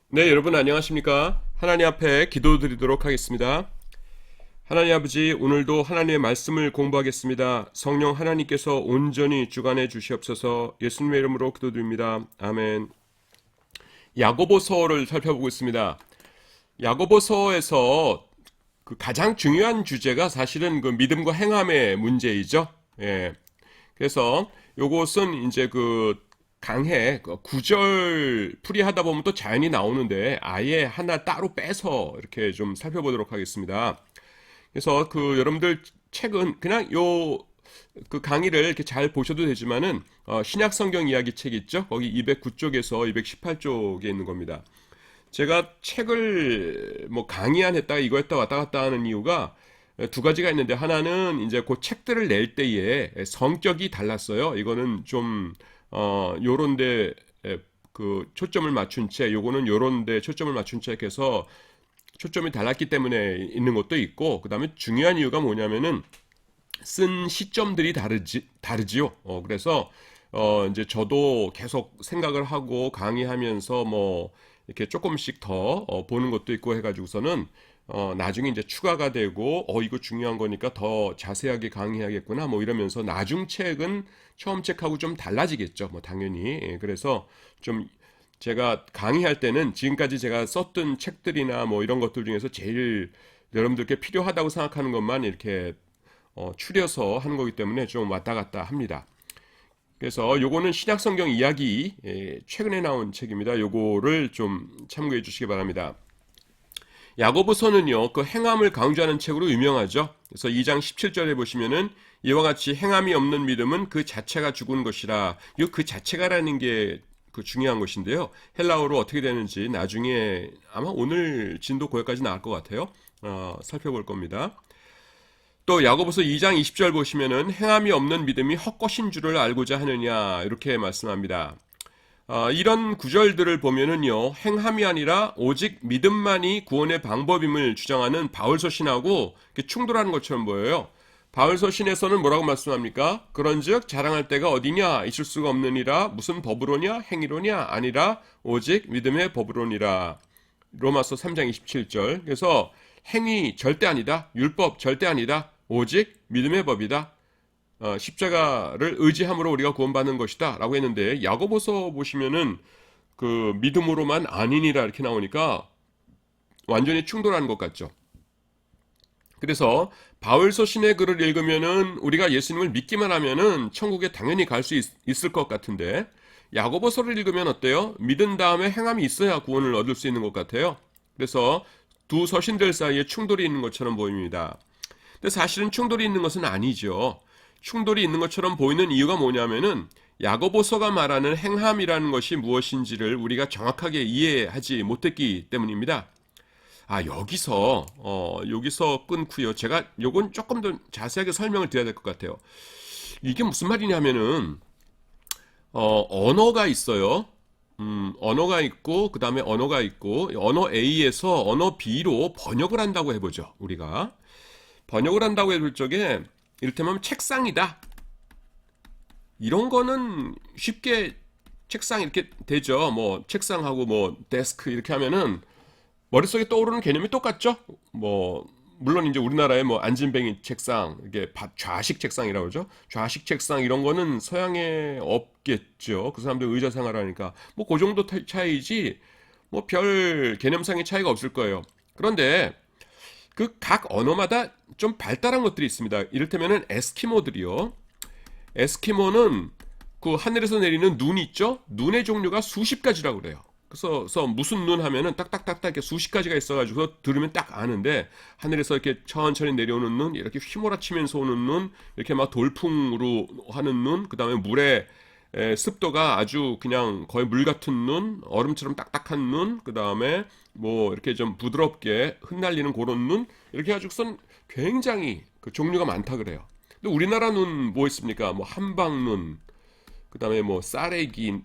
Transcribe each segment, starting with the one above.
네, 여러분 안녕하십니까? 하나님 앞에 기도드리도록 하겠습니다. 하나님 아버지, 오늘도 하나님의 말씀을 공부하겠습니다. 성령 하나님께서 온전히 주관해 주시옵소서. 예수님의 이름으로 기도드립니다. 아멘. 야고보서를 살펴보고 있습니다. 야고보서에서 그 가장 중요한 주제가 사실은 그 믿음과 행함의 문제이죠. 예. 그래서 요것은 이제 그 강해 그 구절 풀이하다 보면 또 자연히 나오는데 아예 하나 따로 빼서 이렇게 좀 살펴보도록 하겠습니다. 그래서 그 여러분들 책은 그냥 요 그 강의를 이렇게 잘 보셔도 되지만은 신약 성경 이야기 책 있죠? 거기 209쪽에서 218쪽에 있는 겁니다. 제가 책을 뭐 강의 안 했다가 이거 했다 왔다 갔다 하는 이유가 두 가지가 있는데, 하나는 이제 그 책들을 낼 때에 성격이 달랐어요. 이거는 좀 요런데 그 초점을 맞춘 책, 요거는 요런데 초점을 맞춘 책에서 초점이 달랐기 때문에 있는 것도 있고, 그 다음에 중요한 이유가 뭐냐면은 쓴 시점들이 다르지요. 그래서 이제 저도 계속 생각을 하고 강의하면서 뭐 이렇게 조금씩 더 보는 것도 있고 해가지고서는 나중에 이제 추가가 되고 이거 중요한 거니까 더 자세하게 강의해야겠구나 뭐 이러면서 나중 책은 처음 책하고 좀 달라지겠죠. 뭐 당연히. 예, 그래서 좀 제가 강의할 때는 지금까지 제가 썼던 책들이나 뭐 이런 것들 중에서 제일 여러분들께 필요하다고 생각하는 것만 이렇게 추려서 하는 거기 때문에 좀 왔다 갔다 합니다. 그래서 요거는 신약성경 이야기 최근에 나온 책입니다. 요거를 좀 참고해 주시기 바랍니다. 야고보서는요, 그 행함을 강조하는 책으로 유명하죠. 그래서 2장 17절에 보시면은 이와 같이 행함이 없는 믿음은 그 자체가 죽은 것이라. 이 그 자체가라는 게 그 중요한 것인데요. 헬라어로 어떻게 되는지 나중에 아마 오늘 진도 거기까지 나올 것 같아요. 살펴볼 겁니다. 또 야고보서 2장 20절 보시면은 행함이 없는 믿음이 헛것인 줄을 알고자 하느냐 이렇게 말씀합니다. 이런 구절들을 보면은요, 행함이 아니라 오직 믿음만이 구원의 방법임을 주장하는 바울서신하고 충돌하는 것처럼 보여요. 바울서신에서는 뭐라고 말씀합니까? 그런즉 자랑할 때가 어디냐? 있을 수가 없느니라. 무슨 법으로냐? 행위로냐? 아니라 오직 믿음의 법으로니라. 로마서 3장 27절. 그래서 행위 절대 아니다. 율법 절대 아니다. 오직 믿음의 법이다. 십자가를 의지함으로 우리가 구원받는 것이다 라고 했는데, 야고보서 보시면은 그 믿음으로만 아니니라 이렇게 나오니까 완전히 충돌하는 것 같죠. 그래서 바울서신의 글을 읽으면은 우리가 예수님을 믿기만 하면은 천국에 당연히 갈 수 있을 것 같은데, 야고보서를 읽으면 어때요? 믿은 다음에 행함이 있어야 구원을 얻을 수 있는 것 같아요. 그래서 두 서신들 사이에 충돌이 있는 것처럼 보입니다. 근데 사실은 충돌이 있는 것은 아니죠. 충돌이 있는 것처럼 보이는 이유가 뭐냐면은 야고보서가 말하는 행함이라는 것이 무엇인지를 우리가 정확하게 이해하지 못했기 때문입니다. 여기서 끊고요. 제가 요건 조금 더 자세하게 설명을 드려야 될 것 같아요. 이게 무슨 말이냐면은 언어가 있어요. 언어가 있고 그 다음에 언어가 있고, 언어 A에서 언어 B로 번역을 한다고 해보죠. 우리가 번역을 한다고 해볼 적에 이를테면 책상이다, 이런 거는 쉽게 책상 이렇게 되죠. 뭐 책상하고 뭐 데스크 이렇게 하면은 머릿속에 떠오르는 개념이 똑같죠. 뭐 물론 이제 우리나라의 뭐 안진뱅이 책상, 이게 좌식 책상이라고 그러죠. 좌식 책상 이런 거는 서양에 없겠죠. 그 사람들 의자 생활하니까 뭐 그 정도 차이지 뭐 별 개념상의 차이가 없을 거예요. 그런데 그 각 언어마다 좀 발달한 것들이 있습니다. 이를테면은 에스키모들이요. 에스키모는 그 하늘에서 내리는 눈 있죠? 눈의 종류가 수십 가지라고 그래요. 그래서 무슨 눈 하면은 딱딱딱딱 이렇게 수십 가지가 있어가지고 들으면 딱 아는데, 하늘에서 이렇게 천천히 내려오는 눈, 이렇게 휘몰아치면서 오는 눈, 이렇게 막 돌풍으로 하는 눈, 그 다음에 물에 습도가 아주 그냥 거의 물 같은 눈, 얼음처럼 딱딱한 눈, 그 다음에 뭐 이렇게 좀 부드럽게 흩날리는 그런 눈, 이렇게 해가지고선 굉장히 그 종류가 많다 그래요. 근데 우리나라 눈 뭐 있습니까? 뭐 한방눈, 그 다음에 뭐 쌀애기,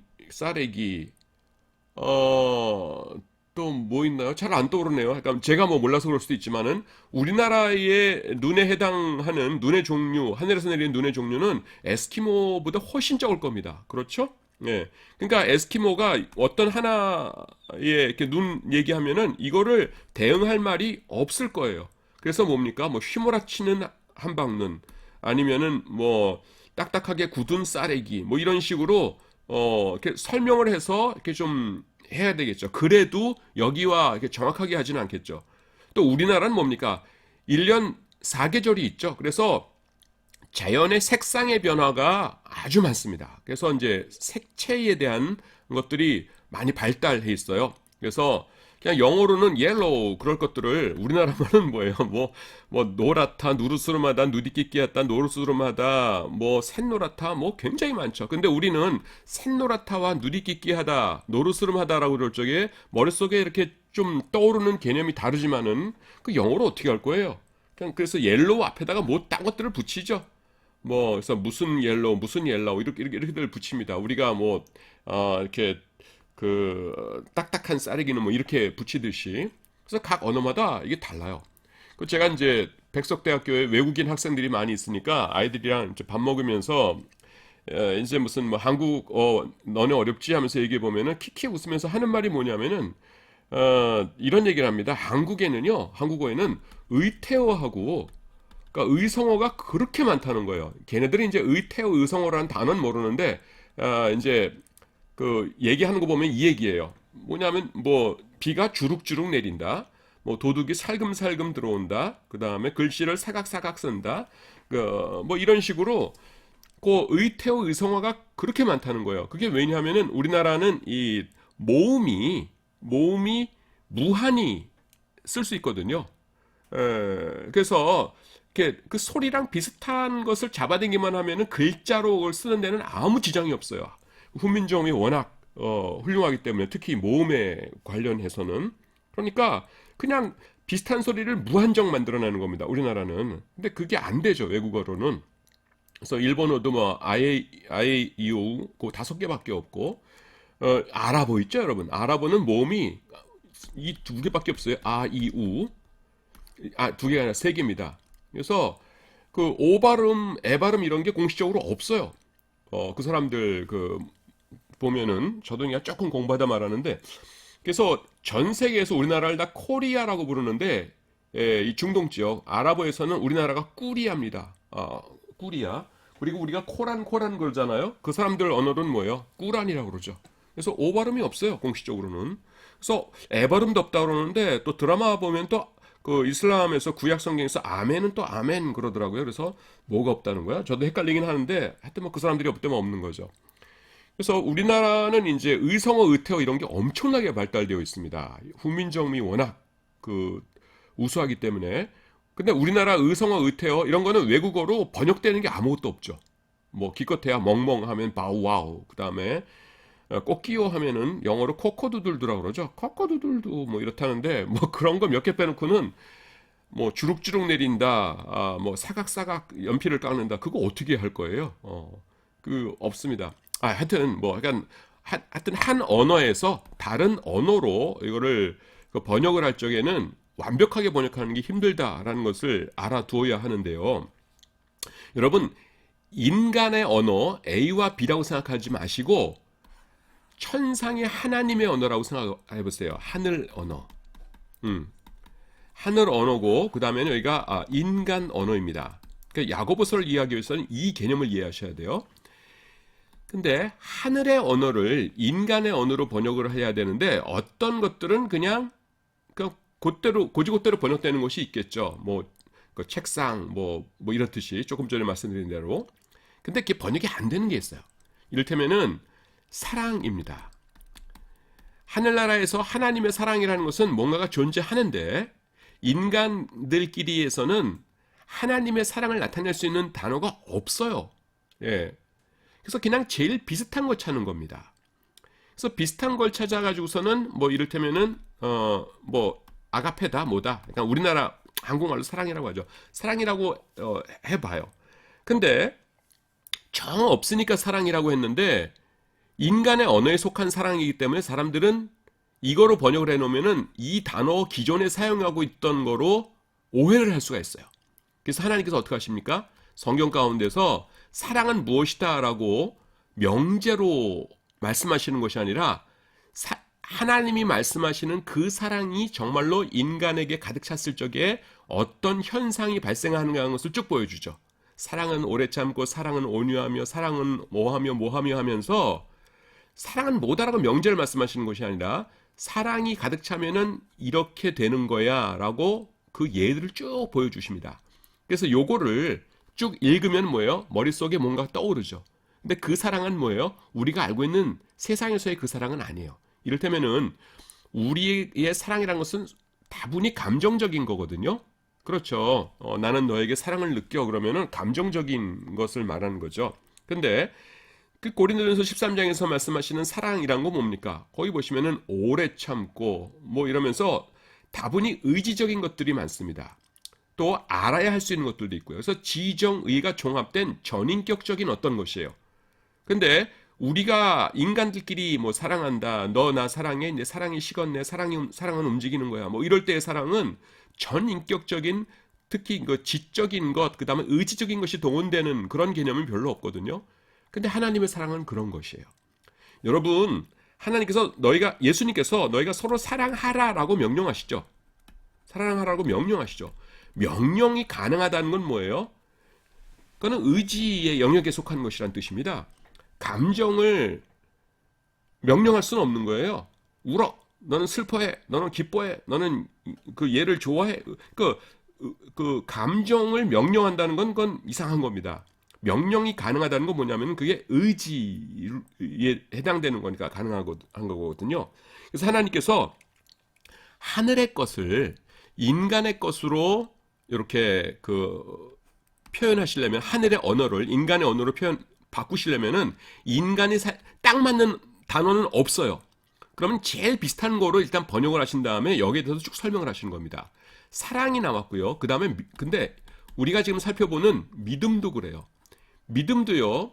또 뭐 있나요? 잘 안 떠오르네요. 그러니까 제가 뭐 몰라서 그럴 수도 있지만은 우리나라의 눈에 해당하는 눈의 종류, 하늘에서 내리는 눈의 종류는 에스키모보다 훨씬 적을 겁니다. 그렇죠? 예. 그러니까 에스키모가 어떤 하나에 이렇게 눈 얘기하면은 이거를 대응할 말이 없을 거예요. 그래서 뭡니까? 뭐 휘몰아치는 한방눈 아니면은 뭐 딱딱하게 굳은 쌀애기 뭐 이런 식으로 이렇게 설명을 해서 이렇게 좀 해야 되겠죠. 그래도 여기와 이렇게 정확하게 하지는 않겠죠. 또 우리나라는 뭡니까? 1년 4계절이 있죠. 그래서 자연의 색상의 변화가 아주 많습니다. 그래서 이제 색채에 대한 것들이 많이 발달해 있어요. 그래서 그냥 영어로는 옐로우 그럴 것들을 우리나라말은 뭐예요? 뭐 노랗다, 누르스름하다, 누디끼끼하다, 노르스름하다, 뭐 샛노랗다, 뭐 굉장히 많죠. 근데 우리는 샛노랗다와 누디끼끼하다, 노르스름하다라고 그럴 적에 머릿속에 이렇게 좀 떠오르는 개념이 다르지만은 그 영어로 어떻게 할 거예요? 그냥 그래서 옐로우 앞에다가 뭐 딴 것들을 붙이죠. 뭐 그래서 무슨 옐로우 이렇게들 붙입니다. 우리가 뭐 이렇게 그 딱딱한 쌀이기는 뭐 이렇게 붙이듯이 그래서 각 언어마다 이게 달라요. 그 제가 이제 백석대학교에 외국인 학생들이 많이 있으니까 아이들이랑 이제 밥 먹으면서 이제 무슨 뭐 한국 너네 어렵지 하면서 얘기해 보면은 키키 웃으면서 하는 말이 뭐냐면은 이런 얘기를 합니다. 한국어에는 의태어하고 그러니까 의성어가 그렇게 많다는 거예요. 걔네들이 이제 의태어, 의성어라는 단어는 모르는데 이제 그 얘기하는 거 보면 이 얘기예요. 뭐냐면 뭐 비가 주룩주룩 내린다. 뭐 도둑이 살금살금 들어온다. 그 다음에 글씨를 사각사각 쓴다. 그 뭐 이런 식으로 그 의태어, 의성어가 그렇게 많다는 거예요. 그게 왜냐하면은 우리나라는 이 모음이 무한히 쓸 수 있거든요. 그래서 이렇게 그 소리랑 비슷한 것을 잡아당기만 하면은 글자로 그걸 쓰는 데는 아무 지장이 없어요. 훈민정음이 워낙 훌륭하기 때문에 특히 모음에 관련해서는 그러니까 그냥 비슷한 소리를 무한정 만들어내는 겁니다. 우리나라는. 근데 그게 안 되죠. 외국어로는. 그래서 일본어도 뭐 아예 이오 그 5개밖에 없고 아랍어 있죠, 여러분. 아랍어는 모음이 이 2개밖에 없어요. 아, 이, 우. 2개가 아니라 3개입니다. 그래서 그 오발음, 에발음 이런 게 공식적으로 없어요. 그 사람들 그 보면은 저도 그냥 조금 공부하다 말하는데 그래서 전 세계에서 우리나라를 다 코리아라고 부르는데 이 중동 지역 아랍어에서는 우리나라가 꾸리아입니다. 꾸리아. 그리고 우리가 코란 그러잖아요. 그 사람들 언어는 뭐예요? 꾸란이라고 그러죠. 그래서 오발음이 없어요. 공식적으로는. 그래서 에발음도 없다 그러는데 또 드라마 보면 또 그 이슬람에서 구약 성경에서 아멘은 또 아멘 그러더라고요. 그래서 뭐가 없다는 거야? 저도 헷갈리긴 하는데 하여튼 뭐 그 사람들이 없다면 없는 거죠. 그래서 우리나라는 이제 의성어, 의태어 이런 게 엄청나게 발달되어 있습니다. 훈민정음이 워낙 그 우수하기 때문에. 근데 우리나라 의성어, 의태어 이런 거는 외국어로 번역되는 게 아무것도 없죠. 뭐 기껏해야 멍멍하면 바우와우. 그다음에 꼬끼요 하면은 영어로 코코두들두라고 그러죠. 코코두들두 뭐 이렇다는데 뭐 그런 거 몇 개 빼놓고는 뭐 주룩주룩 내린다. 뭐 사각사각 연필을 깎는다. 그거 어떻게 할 거예요? 그 없습니다. 하여튼 뭐 하여튼 한 언어에서 다른 언어로 이거를 그 번역을 할 적에는 완벽하게 번역하는 게 힘들다라는 것을 알아두어야 하는데요. 여러분 인간의 언어 A와 B라고 생각하지 마시고 천상의 하나님의 언어라고 생각해 보세요. 하늘 언어. 하늘 언어고 그 다음에는 여기가 인간 언어입니다. 그러니까 야고보서를 이해하기 위해서는 이 개념을 이해하셔야 돼요. 근데 하늘의 언어를 인간의 언어로 번역을 해야 되는데 어떤 것들은 그냥 고지곳대로 번역되는 것이 있겠죠. 그 책상 뭐 이렇듯이 조금 전에 말씀드린 대로. 근데 그게 번역이 안 되는 게 있어요. 이를테면은 사랑입니다. 하늘나라에서 하나님의 사랑이라는 것은 뭔가가 존재하는데 인간들끼리에서는 하나님의 사랑을 나타낼 수 있는 단어가 없어요. 예. 그래서 그냥 제일 비슷한 걸 찾는 겁니다. 그래서 비슷한 걸 찾아가지고서는 뭐 이를테면은 뭐 아가페다 뭐다. 그러니까 우리나라 한국말로 사랑이라고 하죠. 사랑이라고 해봐요. 근데 정 없으니까 사랑이라고 했는데 인간의 언어에 속한 사랑이기 때문에 사람들은 이거로 번역을 해놓으면은 이 단어 기존에 사용하고 있던 거로 오해를 할 수가 있어요. 그래서 하나님께서 어떻게 하십니까? 성경 가운데서 사랑은 무엇이다 라고 명제로 말씀하시는 것이 아니라 하나님이 말씀하시는 그 사랑이 정말로 인간에게 가득 찼을 적에 어떤 현상이 발생하는가 하는 것을 쭉 보여주죠. 사랑은 오래 참고 사랑은 온유하며 사랑은 뭐하며 하면서 사랑은 뭐다라고 명제를 말씀하시는 것이 아니라 사랑이 가득 차면은 이렇게 되는 거야 라고 그 예들을 쭉 보여주십니다. 그래서 요거를 쭉 읽으면 뭐예요? 머릿속에 뭔가 떠오르죠. 근데 그 사랑은 뭐예요? 우리가 알고 있는 세상에서의 그 사랑은 아니에요. 이를테면은 우리의 사랑이라는 것은 다분히 감정적인 거거든요. 그렇죠. 나는 너에게 사랑을 느껴 그러면은 감정적인 것을 말하는 거죠. 근데 그 고린도전서 13장에서 말씀하시는 사랑이란 건 뭡니까? 거기 보시면은 오래 참고 뭐 이러면서 다분히 의지적인 것들이 많습니다. 또 알아야 할 수 있는 것들도 있고요. 그래서 지정의가 종합된 전인격적인 어떤 것이에요. 근데 우리가 인간들끼리 뭐 사랑한다, 너 나 사랑해, 이제 사랑이 식었네, 사랑은 움직이는 거야. 뭐 이럴 때의 사랑은 전인격적인 특히 그 지적인 것, 그 다음에 의지적인 것이 동원되는 그런 개념은 별로 없거든요. 근데 하나님의 사랑은 그런 것이에요. 여러분, 예수님께서 너희가 서로 사랑하라라고 명령하시죠. 사랑하라고 명령하시죠. 명령이 가능하다는 건 뭐예요? 그거는 의지의 영역에 속한 것이란 뜻입니다. 감정을 명령할 수는 없는 거예요. 울어. 너는 슬퍼해. 너는 기뻐해. 너는 그 얘를 좋아해. 그 감정을 명령한다는 건 그건 이상한 겁니다. 명령이 가능하다는 건 뭐냐면 그게 의지에 해당되는 거니까 가능한 거거든요. 그래서 하나님께서 하늘의 것을 인간의 것으로 이렇게 표현하시려면 하늘의 언어를 인간의 언어로 바꾸시려면은 인간이 딱 맞는 단어는 없어요. 그러면 제일 비슷한 거로 일단 번역을 하신 다음에 여기에 대해서 쭉 설명을 하시는 겁니다. 사랑이 나왔고요. 그 다음에 근데 우리가 지금 살펴보는 믿음도 그래요. 믿음도요.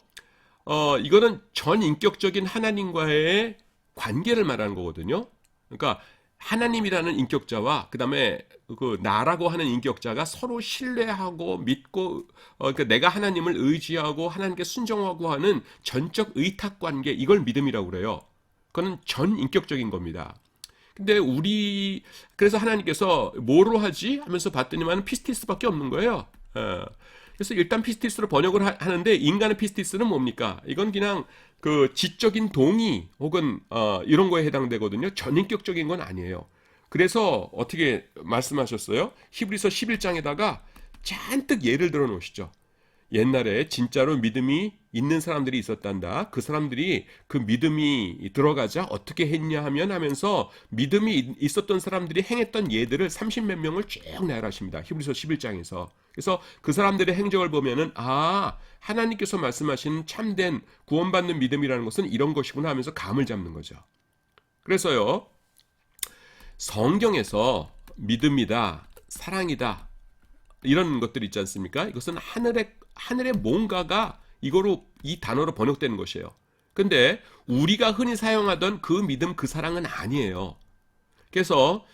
이거는 전인격적인 하나님과의 관계를 말하는 거거든요. 그러니까 하나님이라는 인격자와 그 다음에 그 나라고 하는 인격자가 서로 신뢰하고 믿고 그러니까 내가 하나님을 의지하고 하나님께 순종하고 하는 전적 의탁 관계, 이걸 믿음이라고 그래요. 그건 전인격적인 겁니다. 근데 그래서 하나님께서 뭐로 하지 하면서 봤더니만 피스티스밖에 없는 거예요. 그래서 일단 피스티스로 번역을 하는데 인간의 피스티스는 뭡니까? 이건 그냥 그 지적인 동의 혹은 이런 거에 해당되거든요. 전인격적인 건 아니에요. 그래서 어떻게 말씀하셨어요? 히브리서 11장에다가 잔뜩 예를 들어 놓으시죠. 옛날에 진짜로 믿음이 있는 사람들이 있었단다. 그 사람들이 그 믿음이 들어가자 어떻게 했냐 하면서 믿음이 있었던 사람들이 행했던 예들을 30몇 명을 쭉 나열하십니다. 히브리서 11장에서. 그래서 그 사람들의 행적을 보면은 하나님께서 말씀하신 참된 구원받는 믿음이라는 것은 이런 것이구나 하면서 감을 잡는 거죠. 그래서요. 성경에서 믿음이다, 사랑이다 이런 것들이 있지 않습니까? 이것은 하늘의 뭔가가 이 단어로 번역되는 것이에요. 근데 우리가 흔히 사용하던 그 믿음, 그 사랑은 아니에요. 그래서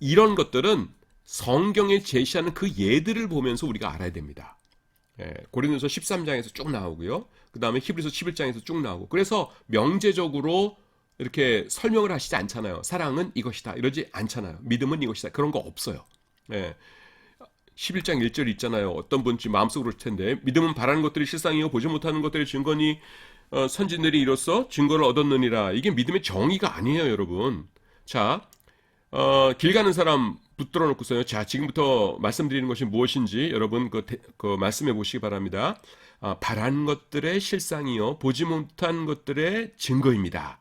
이런 것들은 성경에 제시하는 그 예들을 보면서 우리가 알아야 됩니다. 고린도서 13장에서 쭉 나오고요. 그 다음에 히브리서 11장에서 쭉 나오고. 그래서 명제적으로 이렇게 설명을 하시지 않잖아요. 사랑은 이것이다 이러지 않잖아요. 믿음은 이것이다 그런 거 없어요. 11장 1절 있잖아요. 어떤 분이 마음속으로 올 텐데 믿음은 바라는 것들이 실상이요 보지 못하는 것들이 증거니 선진들이 이로써 증거를 얻었느니라. 이게 믿음의 정의가 아니에요, 여러분. 자, 길 가는 사람 붙들어 놓고서요. 자, 지금부터 말씀드리는 것이 무엇인지 여러분 그 말씀해 보시기 바랍니다. 바라는 것들의 실상이요 보지 못한 것들의 증거입니다.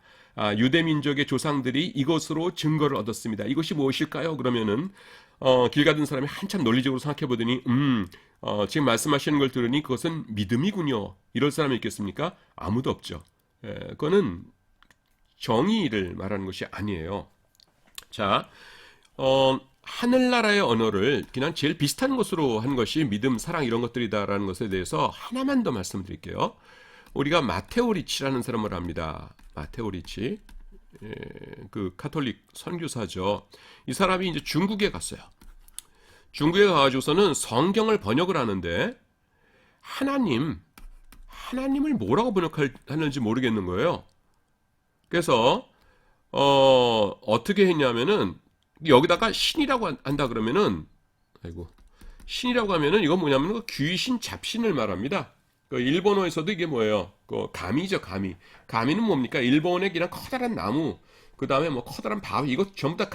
유대 민족의 조상들이 이것으로 증거를 얻었습니다. 이것이 무엇일까요? 그러면은 길 가던 사람이 한참 논리적으로 생각해 보더니 지금 말씀하시는 걸 들으니 그것은 믿음이군요. 이럴 사람이 있겠습니까? 아무도 없죠. 그거는 정의를 말하는 것이 아니에요. 자, 하늘나라의 언어를 그냥 제일 비슷한 것으로 한 것이 믿음, 사랑 이런 것들이다라는 것에 대해서 하나만 더 말씀드릴게요. 우리가 마테오 리치라는 사람을 압니다. 마테오 리치, 그 카톨릭 선교사죠. 이 사람이 이제 중국에 갔어요. 중국에 가가지고서는 성경을 번역을 하는데 하나님을 뭐라고 번역하는지 모르겠는 거예요. 그래서 어떻게 했냐면은 여기다가 신이라고 한다 그러면은 아이고 신이라고 하면은 이건 뭐냐면 그 귀신 잡신을 말합니다. 그 일본어에서도 이게 뭐예요? 그 가미죠, 가미. 가미는 뭡니까? 일본의 그냥 커다란 나무, 그 다음에 뭐 커다란 바위, 이거 전부 다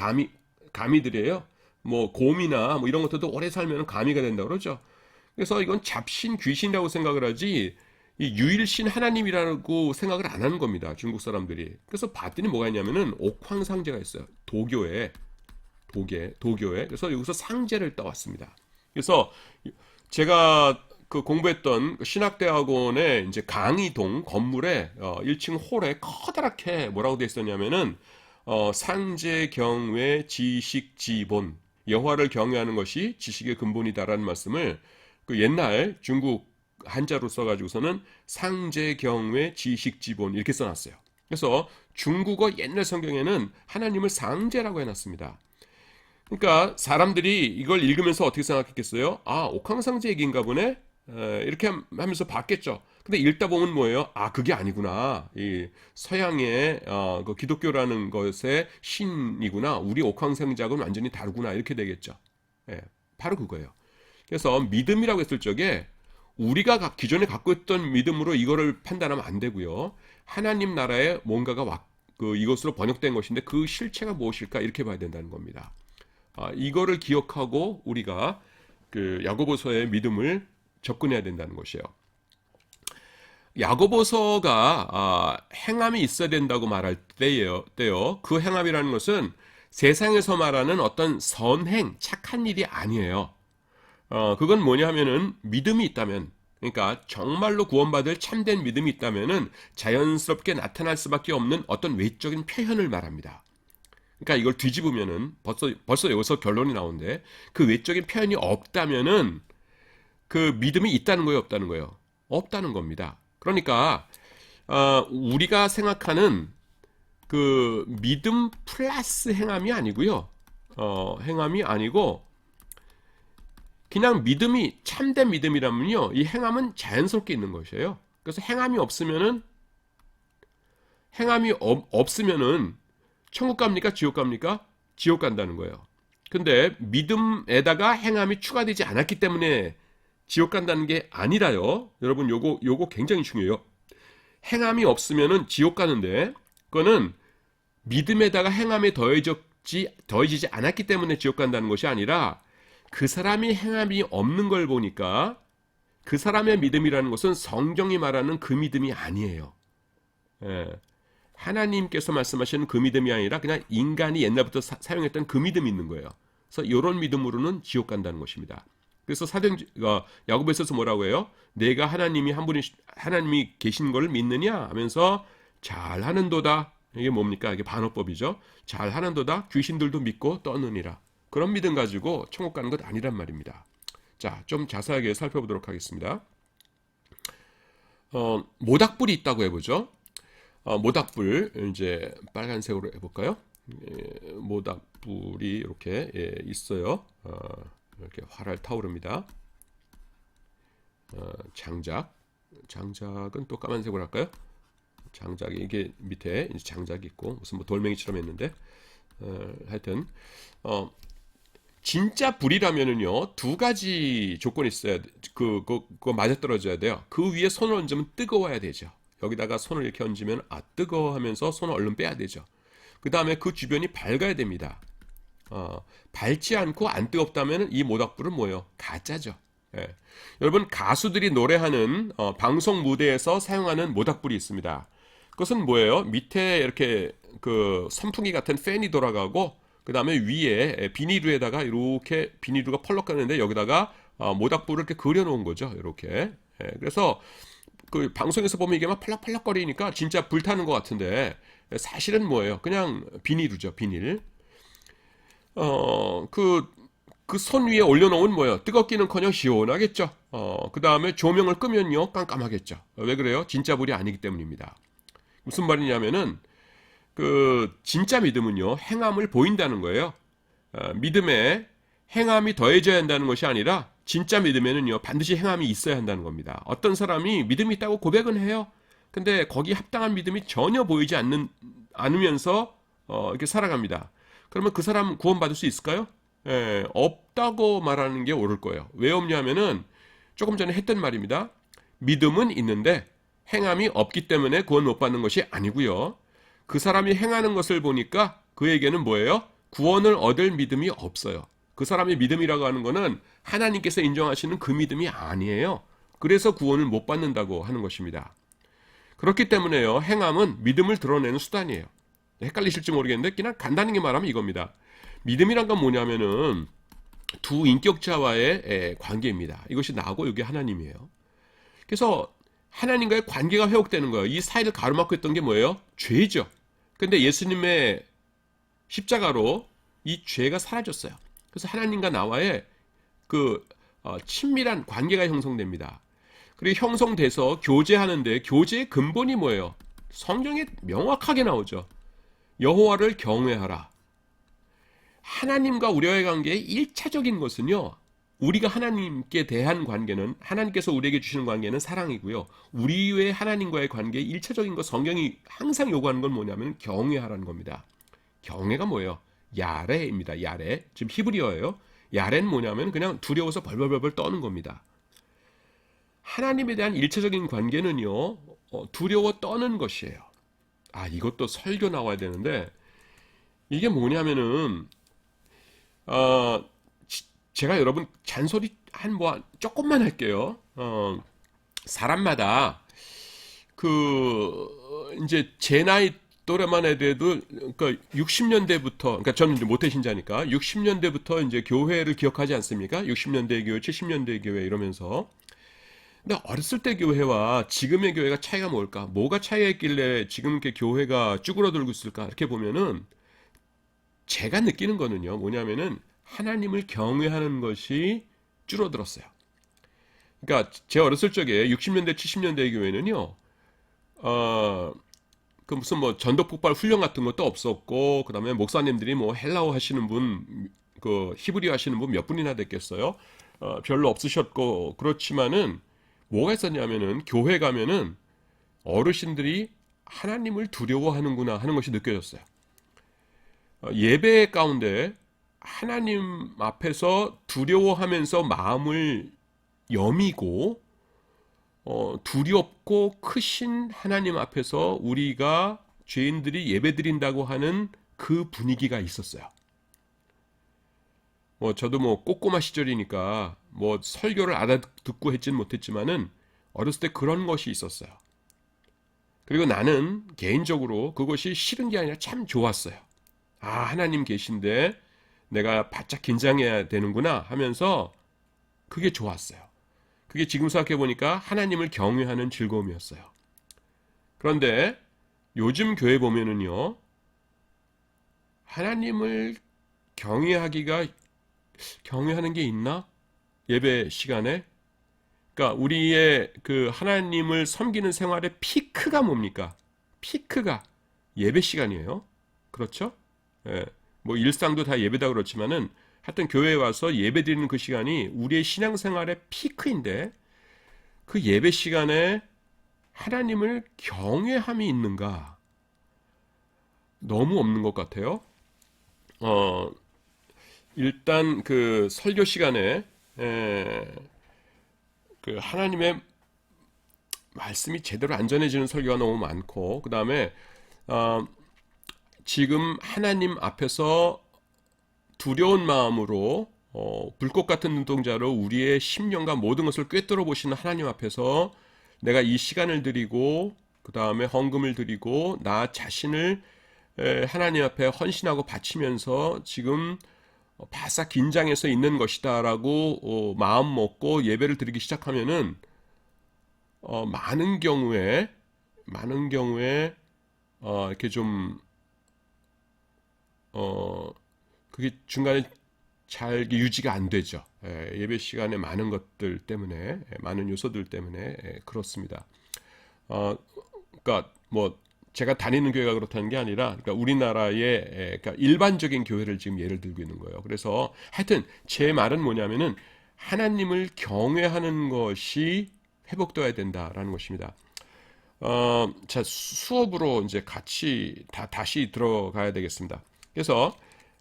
가미들이에요. 뭐 곰이나 뭐 이런 것들도 오래 살면 가미가 된다 그러죠. 그래서 이건 잡신, 귀신이라고 생각을 하지 이 유일신 하나님이라고 생각을 안 하는 겁니다. 중국 사람들이. 그래서 봤더니 뭐가 있냐면은 옥황상제가 있어요. 도교에. 그래서 여기서 상제를 떠왔습니다. 그래서 제가 그 공부했던 신학대학원의 이제 강의동 건물에 1층 홀에 커다랗게 뭐라고 돼 있었냐면은 상제경외 지식지본 여호와를 경외하는 것이 지식의 근본이다라는 말씀을 그 옛날 중국 한자로 써가지고서는 상제경외 지식지본 이렇게 써놨어요. 그래서 중국어 옛날 성경에는 하나님을 상제라고 해놨습니다. 그러니까 사람들이 이걸 읽으면서 어떻게 생각했겠어요? 아, 옥황상제 얘기인가 보네? 이렇게 하면서 봤겠죠. 근데 읽다 보면 뭐예요? 아, 그게 아니구나. 이 서양의 그 기독교라는 것의 신이구나. 우리 옥황상제하고는 완전히 다르구나. 이렇게 되겠죠. 예, 바로 그거예요. 그래서 믿음이라고 했을 적에 우리가 기존에 갖고 있던 믿음으로 이거를 판단하면 안 되고요. 하나님 나라에 뭔가가 이것으로 번역된 것인데 그 실체가 무엇일까? 이렇게 봐야 된다는 겁니다. 이거를 기억하고 우리가 그 야고보서의 믿음을 접근해야 된다는 것이에요. 야고보서가 행함이 있어야 된다고 말할 때요. 그 행함이라는 것은 세상에서 말하는 어떤 선행, 착한 일이 아니에요. 그건 뭐냐 하면은 믿음이 있다면, 그러니까 정말로 구원받을 참된 믿음이 있다면은 자연스럽게 나타날 수밖에 없는 어떤 외적인 표현을 말합니다. 그러니까 이걸 뒤집으면은 벌써 여기서 결론이 나오는데 그 외적인 표현이 없다면은 그 믿음이 있다는 거예요, 없다는 거예요? 없다는 겁니다. 그러니까 우리가 생각하는 그 믿음 플러스 행함이 아니고요. 행함이 아니고 그냥 믿음이 참된 믿음이라면요. 이 행함은 자연스럽게 있는 것이에요. 그래서 행함이 없으면은 천국 갑니까? 지옥 갑니까? 지옥 간다는 거예요. 근데 믿음에다가 행함이 추가되지 않았기 때문에 지옥 간다는 게 아니라요. 여러분 요거 굉장히 중요해요. 행함이 없으면은 지옥 가는데 그거는 믿음에다가 행함이 더해지지 않았기 때문에 지옥 간다는 것이 아니라 그 사람이 행함이 없는 걸 보니까 그 사람의 믿음이라는 것은 성경이 말하는 그 믿음이 아니에요. 예. 하나님께서 말씀하시는 그 믿음이 아니라 그냥 인간이 옛날부터 사용했던 그 믿음이 있는 거예요. 그래서 이런 믿음으로는 지옥 간다는 것입니다. 그래서 야고보에서 뭐라고 해요? 내가 하나님이 계신 걸 믿느냐 하면서 잘하는도다. 이게 뭡니까? 이게 반어법이죠. 잘하는도다. 귀신들도 믿고 떠느니라. 그런 믿음 가지고 천국 가는 것 아니란 말입니다. 자, 좀 자세하게 살펴보도록 하겠습니다. 모닥불이 있다고 해보죠. 모닥불 이제 빨간색으로 해볼까요? 모닥불이 이렇게 있어요. 이렇게 활활 타오릅니다. 장작은 또 까만색으로 할까요? 장작이 이게 밑에 이제 장작이 있고 무슨 뭐 돌멩이처럼 했는데 하여튼 진짜 불이라면은요 두 가지 조건이 있어야 그거 맞아떨어져야 돼요. 그 위에 손을 얹으면 뜨거워야 되죠. 여기다가 손을 이렇게 얹으면 뜨거워 하면서 손을 얼른 빼야 되죠. 그 다음에 그 주변이 밝아야 됩니다. 밝지 않고 안 뜨겁다면 이 모닥불은 뭐예요? 가짜죠. 예. 여러분 가수들이 노래하는 방송 무대에서 사용하는 모닥불이 있습니다. 그것은 뭐예요? 밑에 이렇게 그 선풍기 같은 팬이 돌아가고 그 다음에 위에 비닐루에다가 이렇게 비닐루가 펄럭거리는데 여기다가 모닥불을 이렇게 그려놓은 거죠. 이렇게. 예. 그래서 그 방송에서 보면 이게 막 팔락팔락거리니까 진짜 불타는 것 같은데 사실은 뭐예요? 그냥 비닐이죠, 비닐. 그 손 위에 올려놓은 뭐예요? 뜨겁기는커녕 시원하겠죠. 그 다음에 조명을 끄면요 깜깜하겠죠. 왜 그래요? 진짜 불이 아니기 때문입니다. 무슨 말이냐면은 그 진짜 믿음은요 행함을 보인다는 거예요. 믿음에 행함이 더해져야 한다는 것이 아니라 진짜 믿음에는요, 반드시 행함이 있어야 한다는 겁니다. 어떤 사람이 믿음이 있다고 고백은 해요. 근데 거기 합당한 믿음이 전혀 보이지 않으면서 이렇게 살아갑니다. 그러면 그 사람 구원받을 수 있을까요? 예, 없다고 말하는 게 옳을 거예요. 왜 없냐면은 조금 전에 했던 말입니다. 믿음은 있는데 행함이 없기 때문에 구원 못 받는 것이 아니고요. 그 사람이 행하는 것을 보니까 그에게는 뭐예요? 구원을 얻을 믿음이 없어요. 그 사람의 믿음이라고 하는 것은 하나님께서 인정하시는 그 믿음이 아니에요. 그래서 구원을 못 받는다고 하는 것입니다. 그렇기 때문에요, 행함은 믿음을 드러내는 수단이에요. 헷갈리실지 모르겠는데 그냥 간단하게 말하면 이겁니다. 믿음이란 건 뭐냐면은 두 인격자와의 관계입니다. 이것이 나하고 이게 하나님이에요. 그래서 하나님과의 관계가 회복되는 거예요. 이 사이를 가로막고 있던 게 뭐예요? 죄죠. 근데 예수님의 십자가로 이 죄가 사라졌어요. 그래서 하나님과 나와의 그 친밀한 관계가 형성됩니다. 그리고 형성돼서 교제하는데 교제의 근본이 뭐예요? 성경에 명확하게 나오죠. 여호와를 경외하라. 하나님과 우리와의 관계의 1차적인 것은요, 우리가 하나님께 대한 관계는, 하나님께서 우리에게 주시는 관계는 사랑이고요. 우리의 하나님과의 관계의 1차적인 것, 성경이 항상 요구하는 건 뭐냐면 경외하라는 겁니다. 경외가 뭐예요? 야레입니다. 야레. 지금 히브리어예요. 야레는 뭐냐면 그냥 두려워서 벌벌벌 떠는 겁니다. 하나님에 대한 1차적인 관계는요, 두려워 떠는 것이에요. 이것도 설교 나와야 되는데, 이게 뭐냐면은, 제가 여러분 잔소리 조금만 할게요. 사람마다 이제 제 나이 또래만 해도, 그러니까 60년대부터, 그러니까 저는 이제 모태신자니까 60년대부터 이제 교회를 기억하지 않습니까? 60년대 교회, 70년대 교회 이러면서. 근데 어렸을 때 교회와 지금의 교회가 차이가 뭘까? 뭐가 차이가 있길래 지금 이렇게 교회가 쭈그러들고 있을까? 이렇게 보면은 제가 느끼는 거는요, 뭐냐면은 하나님을 경외하는 것이 줄어들었어요. 그러니까 제 어렸을 적에 60년대, 70년대 교회는요, 그 무슨 뭐 전도 폭발 훈련 같은 것도 없었고, 그 다음에 목사님들이 뭐 헬라어 하시는 분, 그 히브리어 하시는 분 몇 분이나 됐겠어요? 별로 없으셨고, 그렇지만은 뭐가 있었냐면은 교회 가면은 어르신들이 하나님을 두려워하는구나 하는 것이 느껴졌어요. 예배 가운데 하나님 앞에서 두려워하면서 마음을 여미고 두렵고 크신 하나님 앞에서 우리가 죄인들이 예배드린다고 하는 그 분위기가 있었어요. 저도 꼬꼬마 시절이니까 설교를 알아듣고 했진 못했지만은 어렸을 때 그런 것이 있었어요. 그리고 나는 개인적으로 그것이 싫은 게 아니라 참 좋았어요. 하나님 계신데 내가 바짝 긴장해야 되는구나 하면서 그게 좋았어요. 그게 지금 생각해 보니까 하나님을 경외하는 즐거움이었어요. 그런데 요즘 교회 보면은요, 하나님을 경외하는 게 있나? 예배 시간에? 그러니까 우리의 그 하나님을 섬기는 생활의 피크가 뭡니까? 피크가 예배 시간이에요. 그렇죠? 예. 일상도 다 예배다 그렇지만은 하여튼 교회에 와서 예배 드리는 그 시간이 우리의 신앙생활의 피크인데, 그 예배 시간에 하나님을 경외함이 있는가? 너무 없는 것 같아요. 일단 그 설교 시간에 그 하나님의 말씀이 제대로 안 전해지는 설교가 너무 많고, 그 다음에 지금 하나님 앞에서 두려운 마음으로 불꽃 같은 눈동자로 우리의 심령과 모든 것을 꿰뚫어 보시는 하나님 앞에서 내가 이 시간을 드리고 그 다음에 헌금을 드리고 나 자신을 하나님 앞에 헌신하고 바치면서 지금 바싹 긴장해서 있는 것이다라고 마음 먹고 예배를 드리기 시작하면은 많은 경우에 이렇게 좀 그게 중간에 잘 유지가 안 되죠. 예배 시간에 많은 것들 때문에, 많은 요소들 때문에 그렇습니다. 그러니까 제가 다니는 교회가 그렇다는 게 아니라, 그러니까 우리나라의 그러니까 일반적인 교회를 지금 예를 들고 있는 거예요. 그래서 하여튼 제 말은 뭐냐면은 하나님을 경외하는 것이 회복되어야 된다라는 것입니다. 자, 수업으로 이제 같이 다시 들어가야 되겠습니다. 그래서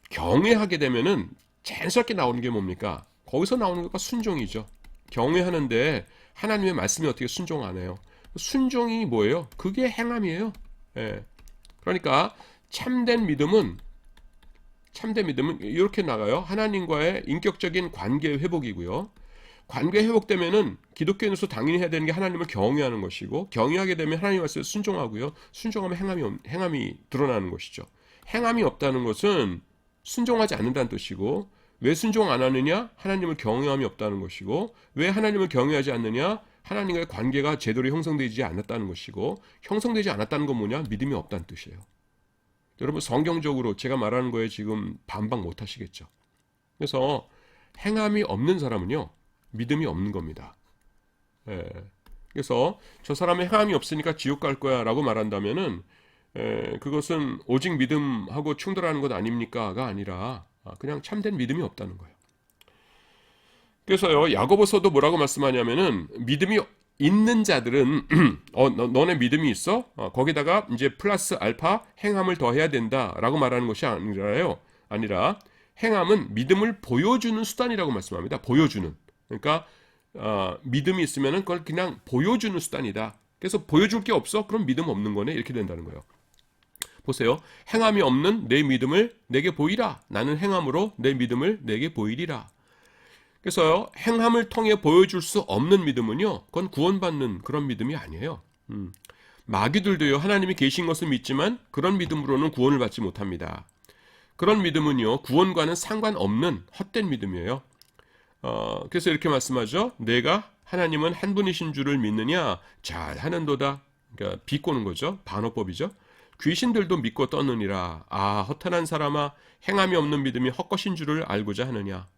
경외하게 되면은 자연스럽게 나오는 게 뭡니까? 거기서 나오는 것과 순종이죠. 경외하는데 하나님의 말씀이 어떻게 순종 안 해요? 순종이 뭐예요? 그게 행함이에요. 예. 그러니까 참된 믿음은 이렇게 나가요. 하나님과의 인격적인 관계 회복이고요. 관계 회복되면은 기독교인으로서 당연히 해야 되는 게 하나님을 경외하는 것이고, 경외하게 되면 하나님 말씀에 순종하고요. 순종하면 행함이 드러나는 것이죠. 행함이 없다는 것은 순종하지 않는다는 뜻이고, 왜 순종 안 하느냐? 하나님을 경외함이 없다는 것이고, 왜 하나님을 경외하지 않느냐? 하나님과의 관계가 제대로 형성되지 않았다는 것이고, 형성되지 않았다는 건 뭐냐? 믿음이 없다는 뜻이에요. 여러분, 성경적으로 제가 말하는 거에 지금 반박 못 하시겠죠. 그래서 행함이 없는 사람은요, 믿음이 없는 겁니다. 예. 그래서 저 사람의 행함이 없으니까 지옥 갈 거야 라고 말한다면은, 그것은 오직 믿음하고 충돌하는 것 아닙니까가 아니라 그냥 참된 믿음이 없다는 거예요. 그래서요, 야고보서도 뭐라고 말씀하냐면은, 믿음이 있는 자들은 너네 믿음이 있어? 거기다가 이제 플러스 알파 행함을 더해야 된다라고 말하는 것이 아니라 행함은 믿음을 보여주는 수단이라고 말씀합니다. 보여주는. 그러니까 믿음이 있으면은 그걸 그냥 보여주는 수단이다. 그래서 보여줄 게 없어? 그럼 믿음 없는 거네. 이렇게 된다는 거예요. 보세요. 행함이 없는 내 믿음을 내게 보이라. 나는 행함으로 내 믿음을 내게 보이리라. 그래서요, 행함을 통해 보여줄 수 없는 믿음은요, 그건 구원받는 그런 믿음이 아니에요. 마귀들도요, 하나님이 계신 것을 믿지만 그런 믿음으로는 구원을 받지 못합니다. 그런 믿음은요, 구원과는 상관없는 헛된 믿음이에요. 그래서 이렇게 말씀하죠. 내가 하나님은 한 분이신 줄을 믿느냐? 잘하는도다. 그러니까 비꼬는 거죠. 반어법이죠. 귀신들도 믿고 떠느니라. 아, 허탄한 사람아, 행함이 없는 믿음이 헛것인 줄을 알고자 하느냐?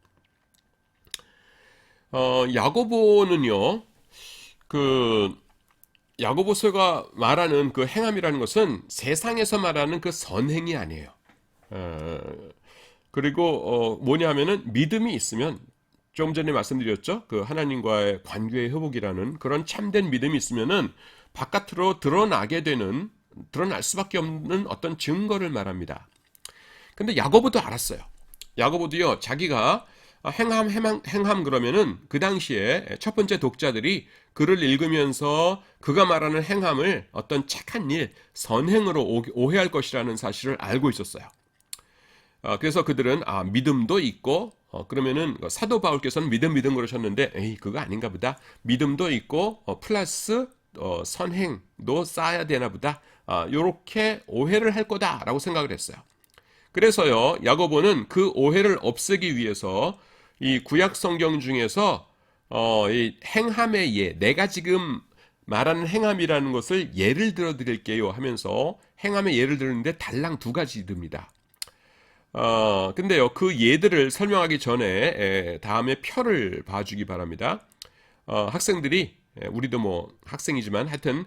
야고보는요, 야고보서가 말하는 그 행함이라는 것은 세상에서 말하는 그 선행이 아니에요. 그리고 뭐냐면은 믿음이 있으면, 좀 전에 말씀드렸죠. 그 하나님과의 관계의 회복이라는 그런 참된 믿음이 있으면은 바깥으로 드러날 수밖에 없는 어떤 증거를 말합니다. 근데 야고보도 알았어요. 야고보도요, 자기가 행함 그러면은 그 당시에 첫 번째 독자들이 글을 읽으면서 그가 말하는 행함을 어떤 착한 일, 선행으로 오해할 것이라는 사실을 알고 있었어요. 그래서 그들은 믿음도 있고, 그러면은 사도 바울께서는 믿음 그러셨는데, 에이, 그거 아닌가 보다. 믿음도 있고 플러스 선행도 쌓아야 되나 보다. 요렇게 오해를 할 거다라고 생각을 했어요. 그래서요, 야고보는 그 오해를 없애기 위해서 이 구약 성경 중에서 이 행함의 예, 내가 지금 말하는 행함이라는 것을 예를 들어 드릴게요 하면서 행함의 예를 들었는데 달랑 2가지 듭니다. 근데요, 그 예들을 설명하기 전에 다음에 표를 봐주기 바랍니다. 학생들이, 우리도 뭐 학생이지만 하여튼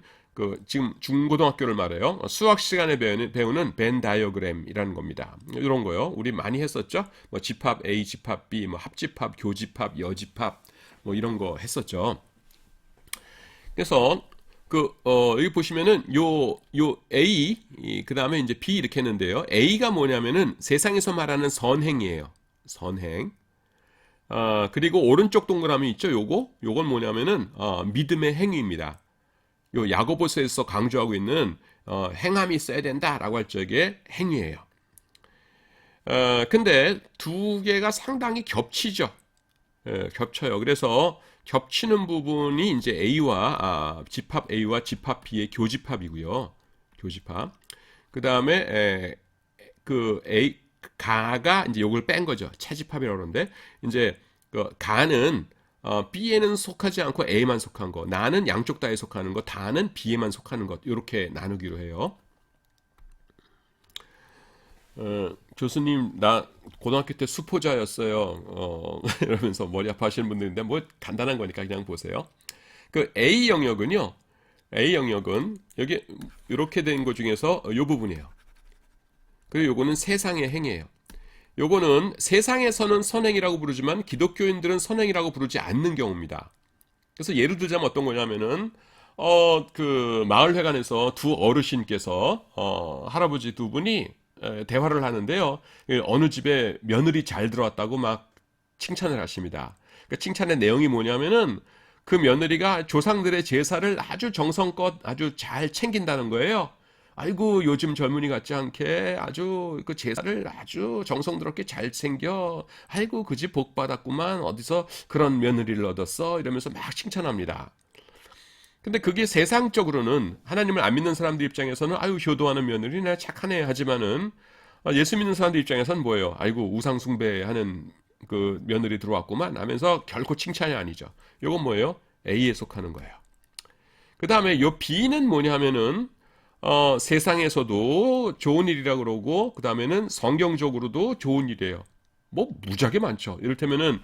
지금 중고등학교를 말해요. 수학 시간에 배우는 벤 다이어그램이라는 겁니다. 이런 거요. 우리 많이 했었죠. 뭐 집합 A, 집합 B, 뭐 합집합, 교집합, 여집합, 뭐 이런 거 했었죠. 그래서 여기 보시면은 요 A, 그 다음에 이제 B 이렇게 했는데요. A가 뭐냐면은 세상에서 말하는 선행이에요. 선행. 그리고 오른쪽 동그라미 있죠. 요건 뭐냐면은 믿음의 행위입니다. 요 야고보서에서 강조하고 있는 행함이 있어야 된다라고 할 적에 행위예요. 근데 2개가 상당히 겹치죠. 겹쳐요. 그래서 겹치는 부분이 이제 집합 A와 집합 B의 교집합이고요. 교집합. 그 다음에 가가 이제 요걸 뺀 거죠. 차집합이라고 그러는데, 이제 가는 B에는 속하지 않고 A만 속한 거, 나는 양쪽 다에 속하는 거, 다는 B에만 속하는 것, 이렇게 나누기로 해요. 교수님, 나 고등학교 때 수포자였어요. 이러면서 머리 아파하시는 분들인데, 뭐 간단한 거니까 그냥 보세요. 그 A 영역은 여기 이렇게 된 것 중에서 이 부분이에요. 그리고 요거는 세상의 행위예요. 요거는 세상에서는 선행이라고 부르지만 기독교인들은 선행이라고 부르지 않는 경우입니다. 그래서 예를 들자면 어떤 거냐면은 그 마을회관에서 두 어르신께서 할아버지 두 분이 대화를 하는데요. 어느 집에 며느리 잘 들어왔다고 막 칭찬을 하십니다. 그 칭찬의 내용이 뭐냐면은 그 며느리가 조상들의 제사를 아주 정성껏 아주 잘 챙긴다는 거예요. 아이고 요즘 젊은이 같지 않게 아주 그 제사를 아주 정성스럽게 잘 챙겨. 아이고 그 집 복 받았구만. 어디서 그런 며느리를 얻었어? 이러면서 막 칭찬합니다. 근데 그게 세상적으로는 하나님을 안 믿는 사람들 입장에서는 아유 효도하는 며느리네 착하네 하지만은 예수 믿는 사람들 입장에서는 뭐예요? 아이고 우상 숭배하는 그 며느리 들어왔구만 하면서 결코 칭찬이 아니죠. 요건 뭐예요? A에 속하는 거예요. 그 다음에 요 B는 뭐냐 하면은 세상에서도 좋은 일이라 그러고 그 다음에는 성경적으로도 좋은 일이에요. 뭐 무지하게 많죠. 이를테면은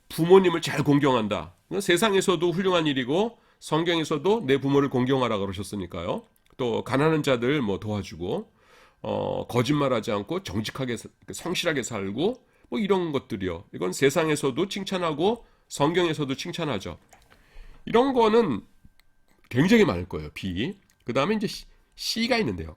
부모님을 잘 공경한다. 세상에서도 훌륭한 일이고 성경에서도 내 부모를 공경하라 그러셨으니까요. 또 가난한 자들 뭐 도와주고 거짓말하지 않고 정직하게 성실하게 살고 뭐 이런 것들이요. 이건 세상에서도 칭찬하고 성경에서도 칭찬하죠. 이런 거는 굉장히 많을 거예요. B. 그 다음에 이제 C가 있는데요.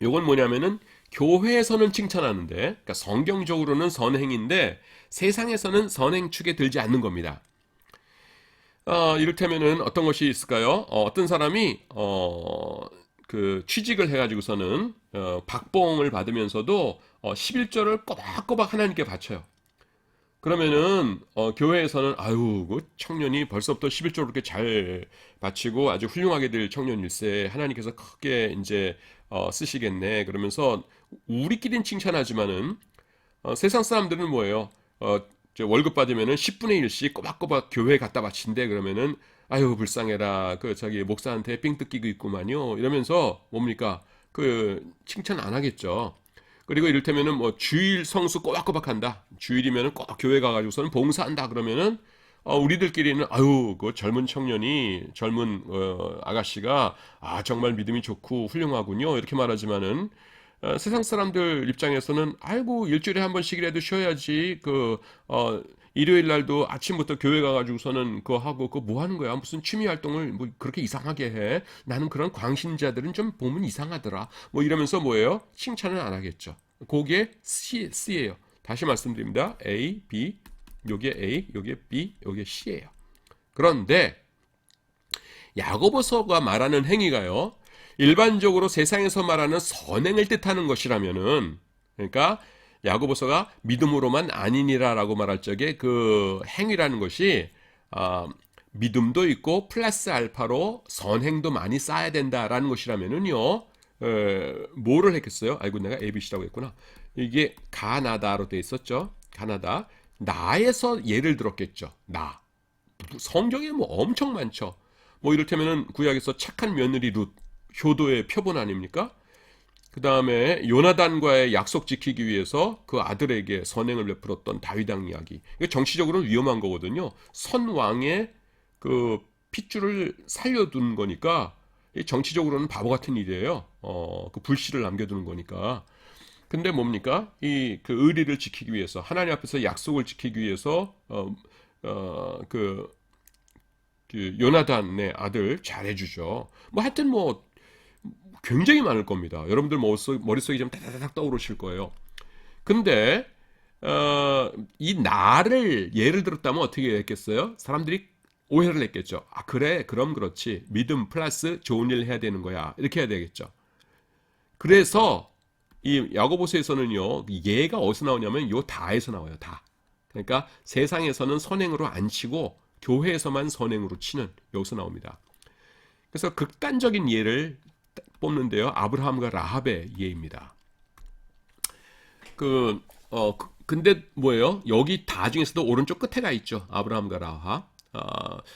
이건 뭐냐면은 교회에서는 칭찬하는데, 그러니까 성경적으로는 선행인데 세상에서는 선행 축에 들지 않는 겁니다. 이를테면은 어떤 것이 있을까요? 어떤 사람이 그 취직을 해가지고서는 박봉을 받으면서도 11조를 꼬박꼬박 하나님께 바쳐요. 그러면은 교회에서는 아유 그 청년이 벌써부터 11조를 이렇게 잘 바치고 아주 훌륭하게 될 청년일세 하나님께서 크게 이제 쓰시겠네 그러면서 우리끼리는 칭찬하지만은 세상 사람들은 뭐예요? 월급 받으면은 10분의 1씩 꼬박꼬박 교회에 갖다 바친대 그러면은 아유 불쌍해라 그 자기 목사한테 삥 뜯기고 있구만요 이러면서 뭡니까 그 칭찬 안 하겠죠. 그리고 이를테면은 뭐 주일 성수 꼬박꼬박 한다. 주일이면은 꼭 교회 가가지고서는 봉사한다. 그러면은 우리들끼리는 아유 그 젊은 청년이 젊은 아가씨가 정말 믿음이 좋고 훌륭하군요. 이렇게 말하지만은 세상 사람들 입장에서는 아이고 일주일에 한 번씩이라도 쉬어야지 일요일 날도 아침부터 교회 가가지고서는 그거 하고 그거 뭐 하는 거야? 무슨 취미 활동을 뭐 그렇게 이상하게 해? 나는 그런 광신자들은 좀 보면 이상하더라. 뭐 이러면서 뭐예요? 칭찬은 안 하겠죠. 그게 C예요. 다시 말씀드립니다. A, B, 요게 A, 요게 B, 요게 C예요. 그런데 야고보서가 말하는 행위가요. 일반적으로 세상에서 말하는 선행을 뜻하는 것이라면은 그러니까 야고보서가 믿음으로만 아니니라라고 말할 적에 그 행위라는 것이 믿음도 있고 플러스 알파로 선행도 많이 쌓아야 된다라는 것이라면은요. 뭐를 했겠어요? 아이고 내가 ABC라고 했구나. 이게 가나다로 돼 있었죠. 가나다. 나에서 예를 들었겠죠. 나. 성경에 뭐 엄청 많죠. 뭐 이를테면은 구약에서 착한 며느리 룻 효도의 표본 아닙니까? 그 다음에 요나단과의 약속 지키기 위해서 그 아들에게 선행을 베풀었던 다윗 왕 이야기. 이게 정치적으로는 위험한 거거든요. 선왕의 그 핏줄을 살려둔 거니까 정치적으로는 바보 같은 일이에요. 그 불씨를 남겨두는 거니까. 근데 뭡니까? 그 의리를 지키기 위해서 하나님 앞에서 약속을 지키기 위해서 그 요나단의 아들 잘해주죠. 뭐 하여튼 뭐 굉장히 많을 겁니다. 여러분들 머릿속에 좀 다다닥 떠오르실 거예요. 근데 이 나를 예를 들었다면 어떻게 했겠어요? 사람들이 오해를 했겠죠. 그래 그럼 그렇지 믿음 플러스 좋은 일 해야 되는 거야 이렇게 해야 되겠죠. 그래서 이 야고보서에서는요 예가 어디서 나오냐면 요 다에서 나와요. 다. 그러니까 세상에서는 선행으로 안 치고 교회에서만 선행으로 치는 여기서 나옵니다. 그래서 극단적인 예를 뽑는데요. 아브라함과 라합의 예입니다. 근데 뭐예요? 여기 다 중에서도 오른쪽 끝에 가 있죠. 아브라함과 라합.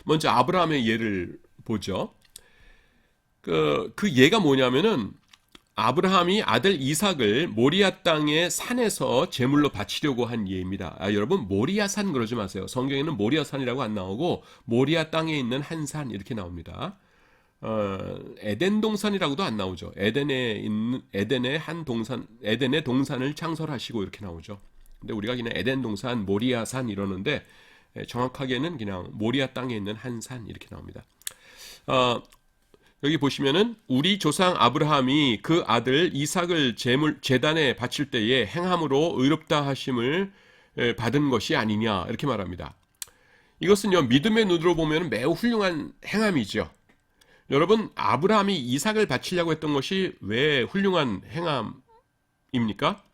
먼저 아브라함의 예를 보죠. 그 예가 뭐냐면은 아브라함이 아들 이삭을 모리아 땅의 산에서 제물로 바치려고 한 예입니다. 여러분 모리아 산 그러지 마세요. 성경에는 모리아 산이라고 안 나오고 모리아 땅에 있는 한 산 이렇게 나옵니다. 에덴 동산이라고도 안 나오죠. 에덴의 한 동산, 에덴의 동산을 창설하시고 이렇게 나오죠. 근데 우리가 그냥 에덴 동산, 모리아산 이러는데 정확하게는 그냥 모리아 땅에 있는 한 산 이렇게 나옵니다. 여기 보시면은 우리 조상 아브라함이 그 아들 이삭을 제단에 바칠 때에 행함으로 의롭다 하심을 받은 것이 아니냐 이렇게 말합니다. 이것은요 믿음의 눈으로 보면 매우 훌륭한 행함이죠. 여러분 아브라함이 이삭을 바치려고 했던 것이 왜 훌륭한 행함입니까?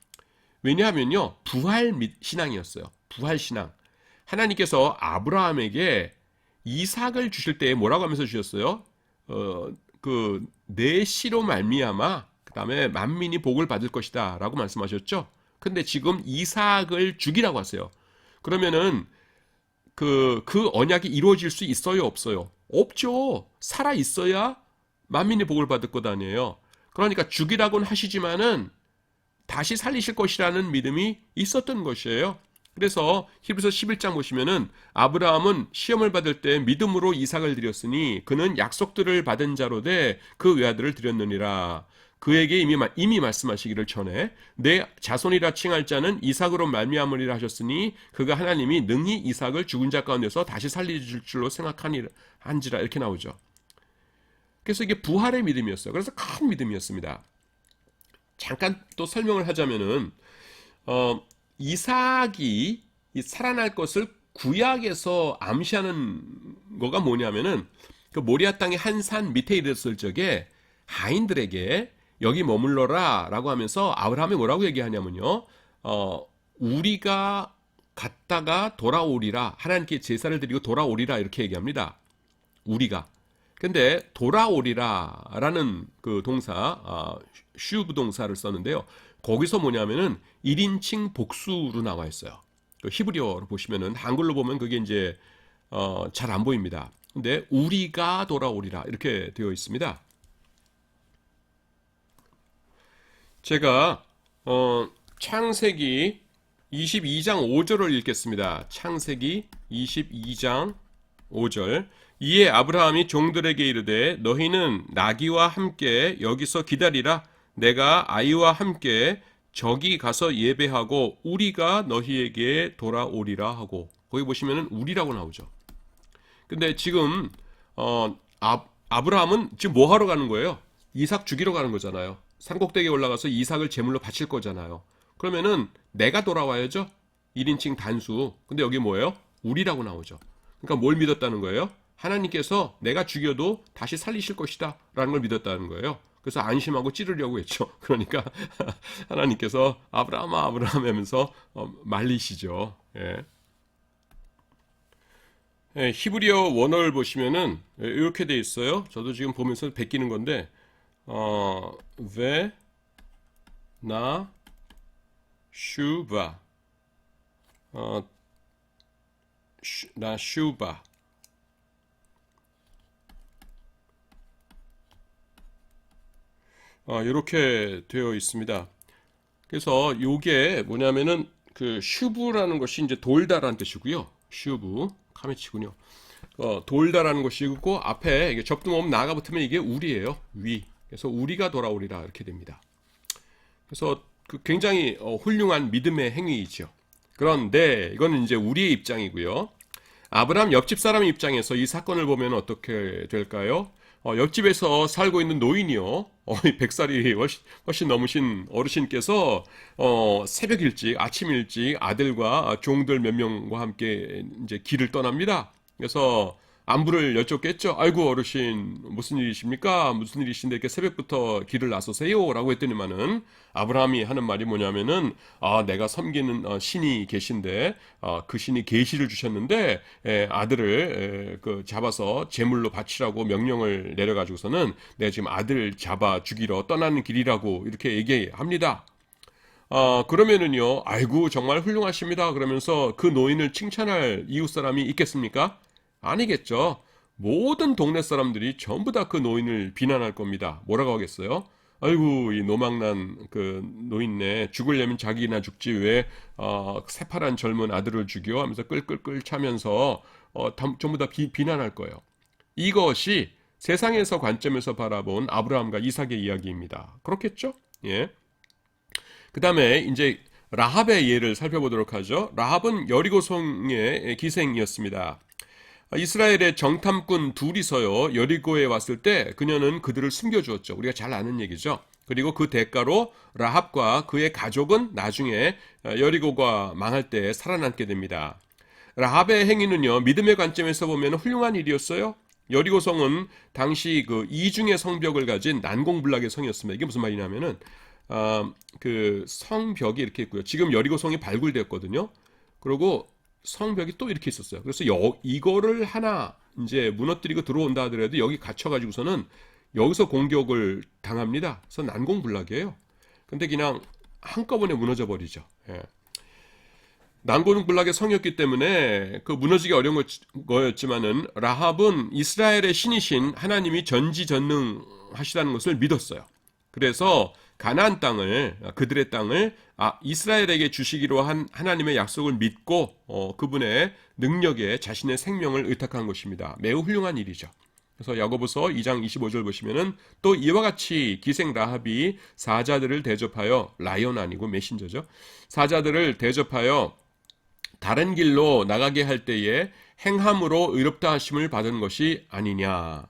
왜냐하면요 부활 신앙이었어요. 부활 신앙. 하나님께서 아브라함에게 이삭을 주실 때 뭐라고 하면서 주셨어요? 내 씨로 말미암아 그 다음에 만민이 복을 받을 것이다 라고 말씀하셨죠. 근데 지금 이삭을 죽이라고 하세요. 그러면은 그 언약이 이루어질 수 있어요 없어요? 없죠. 살아 있어야 만민이 복을 받을 것 아니에요. 그러니까 죽이라고는 하시지만은 다시 살리실 것이라는 믿음이 있었던 것이에요. 그래서 히브리서 11장 보시면은 아브라함은 시험을 받을 때 믿음으로 이삭을 드렸으니 그는 약속들을 받은 자로 돼 그 외아들을 드렸느니라. 그에게 이미 말씀하시기를 전에 내 자손이라 칭할 자는 이삭으로 말미암으리라 하셨으니 그가 하나님이 능히 이삭을 죽은 자 가운데서 다시 살리실 줄로 생각한지라 이렇게 나오죠. 그래서 이게 부활의 믿음이었어요. 그래서 큰 믿음이었습니다. 잠깐 또 설명을 하자면은 이삭이 살아날 것을 구약에서 암시하는 거가 뭐냐면은 그 모리아 땅의 한 산 밑에 이르렀을 적에 하인들에게 여기 머물러라 라고 하면서 아브라함이 뭐라고 얘기하냐면요 우리가 갔다가 돌아오리라 하나님께 제사를 드리고 돌아오리라 이렇게 얘기합니다. 우리가 근데 돌아오리라 라는 그 동사 슈브 동사를 썼는데요 거기서 뭐냐면은 1인칭 복수로 나와 있어요. 그 히브리어로 보시면은 한글로 보면 그게 이제 잘 안 보입니다. 근데 우리가 돌아오리라 이렇게 되어 있습니다. 제가 창세기 22장 5절을 읽겠습니다. 창세기 22장 5절 이에 아브라함이 종들에게 이르되 너희는 나귀와 함께 여기서 기다리라 내가 아이와 함께 저기 가서 예배하고 우리가 너희에게 돌아오리라 하고 거기 보시면은 우리라고 나오죠. 근데 지금 아브라함은 지금 뭐 하러 가는 거예요? 이삭 죽이러 가는 거잖아요. 산꼭대기에 올라가서 이삭을 제물로 바칠 거잖아요. 그러면은 내가 돌아와야죠. 1인칭 단수. 근데 여기 뭐예요? 우리라고 나오죠. 그러니까 뭘 믿었다는 거예요? 하나님께서 내가 죽여도 다시 살리실 것이다 라는 걸 믿었다는 거예요. 그래서 안심하고 찌르려고 했죠. 그러니까 하나님께서 아브라함 하면서 말리시죠. 예. 예, 히브리어 원어를 보시면은 이렇게 돼 있어요. 저도 지금 보면서 베끼는 건데 나 슈바 나 슈바 이렇게 되어 있습니다. 그래서 이게 뭐냐면은 그 슈브라는 것이 이제 돌다라는 뜻이고요. 슈브 카메치군요. 돌다라는 것이 있고 앞에 이게 접두모음 나가 붙으면 이게 우리예요. 위. 그래서 우리가 돌아오리라 이렇게 됩니다. 그래서 그 굉장히 훌륭한 믿음의 행위이죠. 그런데 이거는 이제 우리의 입장이고요. 아브라함 옆집 사람의 입장에서 이 사건을 보면 어떻게 될까요? 옆집에서 살고 있는 노인이요. 100살이 훨씬 넘으신 어르신께서 새벽 일찍, 아침 일찍 아들과 종들 몇 명과 함께 이제 길을 떠납니다. 그래서 안부를 여쭙겠죠. 아이고 어르신 무슨 일이십니까? 무슨 일이신데 이렇게 새벽부터 길을 나서세요? 라고 했더니만은 아브라함이 하는 말이 뭐냐면은 내가 섬기는 신이 계신데 그 신이 계시를 주셨는데 아들을 잡아서 제물로 바치라고 명령을 내려가지고서는 내가 지금 아들 잡아 죽이러 떠나는 길이라고 이렇게 얘기합니다. 그러면은요 아이고 정말 훌륭하십니다 그러면서 그 노인을 칭찬할 이웃 사람이 있겠습니까? 아니겠죠. 모든 동네 사람들이 전부 다 그 노인을 비난할 겁니다. 뭐라고 하겠어요? 아이고 이 노망난 그 노인네 죽으려면 자기나 죽지 왜 새파란 젊은 아들을 죽여 하면서 끌끌끌 차면서 전부 다 비난할 거예요. 이것이 세상에서 관점에서 바라본 아브라함과 이삭의 이야기입니다. 그렇겠죠? 예. 그 다음에 이제 라합의 예를 살펴보도록 하죠. 라합은 여리고성의 기생이었습니다. 이스라엘의 정탐꾼 둘이서요, 여리고에 왔을 때 그녀는 그들을 숨겨주었죠. 우리가 잘 아는 얘기죠. 그리고 그 대가로 라합과 그의 가족은 나중에 여리고가 망할 때 살아남게 됩니다. 라합의 행위는요, 믿음의 관점에서 보면 훌륭한 일이었어요. 여리고성은 당시 그 이중의 성벽을 가진 난공불락의 성이었습니다. 이게 무슨 말이냐면은 그 성벽이 이렇게 있고요. 지금 여리고성이 발굴되었거든요. 그리고 성벽이 또 이렇게 있었어요. 그래서 이거를 하나 이제 무너뜨리고 들어온다 하더라도 여기 갇혀가지고서는 여기서 공격을 당합니다. 그래서 난공불락이에요. 근데 그냥 한꺼번에 무너져 버리죠. 예. 난공불락의 성이었기 때문에 그 무너지기 어려운 거였지만은 라합은 이스라엘의 신이신 하나님이 전지전능하시다는 것을 믿었어요. 그래서 가나안 땅을, 그들의 땅을 이스라엘에게 주시기로 한 하나님의 약속을 믿고 그분의 능력에 자신의 생명을 의탁한 것입니다. 매우 훌륭한 일이죠. 그래서 야고보서 2장 25절 보시면은 또 이와 같이 기생 라합이 사자들을 대접하여, 라이언 아니고 메신저죠, 사자들을 대접하여 다른 길로 나가게 할 때에 행함으로 의롭다 하심을 받은 것이 아니냐.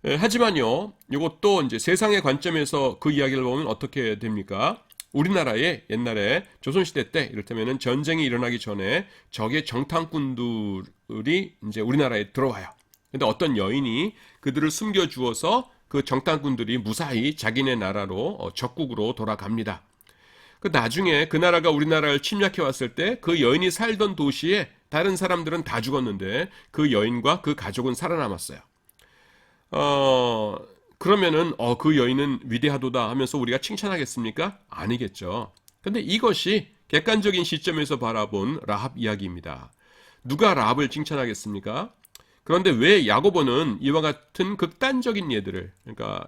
하지만요, 이것도 이제 세상의 관점에서 그 이야기를 보면 어떻게 됩니까? 우리나라에 옛날에 조선시대 때 이를테면은 전쟁이 일어나기 전에 적의 정탐꾼들이 이제 우리나라에 들어와요. 근데 어떤 여인이 그들을 숨겨주어서 그 정탐꾼들이 무사히 자기네 나라로 적국으로 돌아갑니다. 그 나중에 그 나라가 우리나라를 침략해 왔을 때 그 여인이 살던 도시에 다른 사람들은 다 죽었는데 그 여인과 그 가족은 살아남았어요. 그러면은 그 여인은 위대하도다 하면서 우리가 칭찬하겠습니까? 아니겠죠. 근데 이것이 객관적인 시점에서 바라본 라합 이야기입니다. 누가 라합을 칭찬하겠습니까? 그런데 왜 야고보는 이와 같은 극단적인 예들을, 그러니까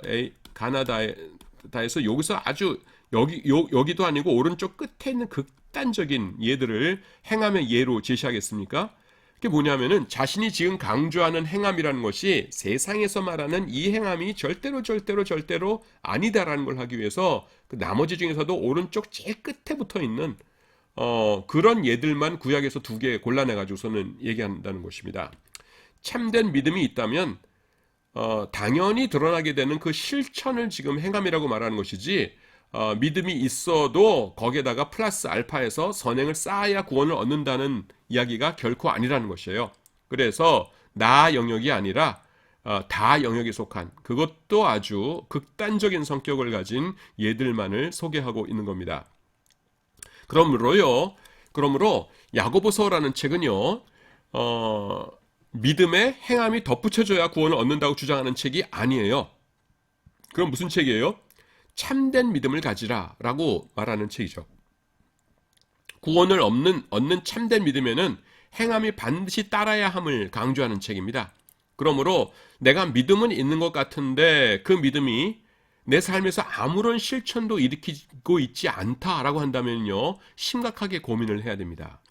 가나다에서 여기서 아주 여기도 아니고 오른쪽 끝에 있는 극단적인 예들을 행함의 예로 제시하겠습니까? 그게 뭐냐면은 자신이 지금 강조하는 행함이라는 것이 세상에서 말하는 이 행함이 절대로 아니다라는 걸 하기 위해서 그 나머지 중에서도 오른쪽 제일 끝에 붙어 있는 그런 예들만 구약에서 2개 골라내 가지고서는 얘기한다는 것입니다. 참된 믿음이 있다면 당연히 드러나게 되는 그 실천을 지금 행함이라고 말하는 것이지, 믿음이 있어도 거기에다가 플러스 알파해서 선행을 쌓아야 구원을 얻는다는 이야기가 결코 아니라는 것이에요. 그래서 나 영역이 아니라 다 영역에 속한, 그것도 아주 극단적인 성격을 가진 예들만을 소개하고 있는 겁니다. 그러므로 야고보서라는 책은요, 믿음에 행함이 덧붙여져야 구원을 얻는다고 주장하는 책이 아니에요. 그럼 무슨 책이에요? 참된 믿음을 가지라 라고 말하는 책이죠. 구원을 얻는 참된 믿음에는 행함이 반드시 따라야 함을 강조하는 책입니다. 그러므로 내가 믿음은 있는 것 같은데 그 믿음이 내 삶에서 아무런 실천도 일으키고 있지 않다라고 한다면요, 심각하게 고민을 해야 됩니다.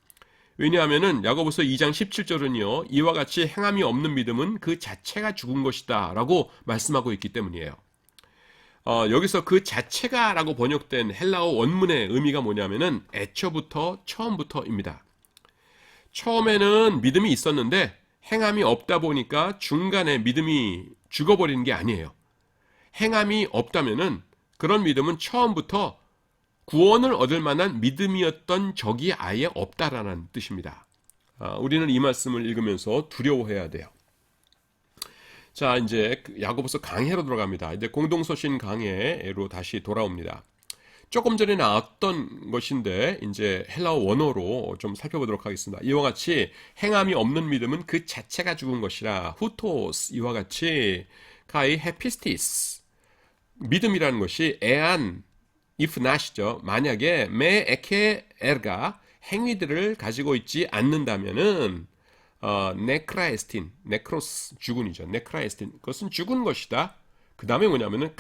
왜냐하면은 야고보서 2장 17절은요, 이와 같이 행함이 없는 믿음은 그 자체가 죽은 것이다 라고 말씀하고 있기 때문이에요. 여기서 그 자체가 라고 번역된 헬라어 원문의 의미가 뭐냐면은 애초부터, 처음부터입니다. 처음에는 믿음이 있었는데 행함이 없다 보니까 중간에 믿음이 죽어버리는 게 아니에요. 행함이 없다면은 그런 믿음은 처음부터 구원을 얻을 만한 믿음이었던 적이 아예 없다라는 뜻입니다. 우리는 이 말씀을 읽으면서 두려워해야 돼요. 자, 이제 야고보서 강해로 들어갑니다. 이제 공동서신 강해로 다시 돌아옵니다. 조금 전에 나왔던 것인데 이제 헬라어 원어로 좀 살펴보도록 하겠습니다. 이와 같이 행함이 없는 믿음은 그 자체가 죽은 것이라. 후토스, 이와 같이 카이 헤피스티스, 믿음이라는 것이 에안 if not이죠. 만약에 메 에케 에르가 행위들을 가지고 있지 않는다면은 네크라에스틴, 네크로스 죽은이죠. 네크라에스틴, 그것은 죽은 것이다. 그 다음에 뭐냐면은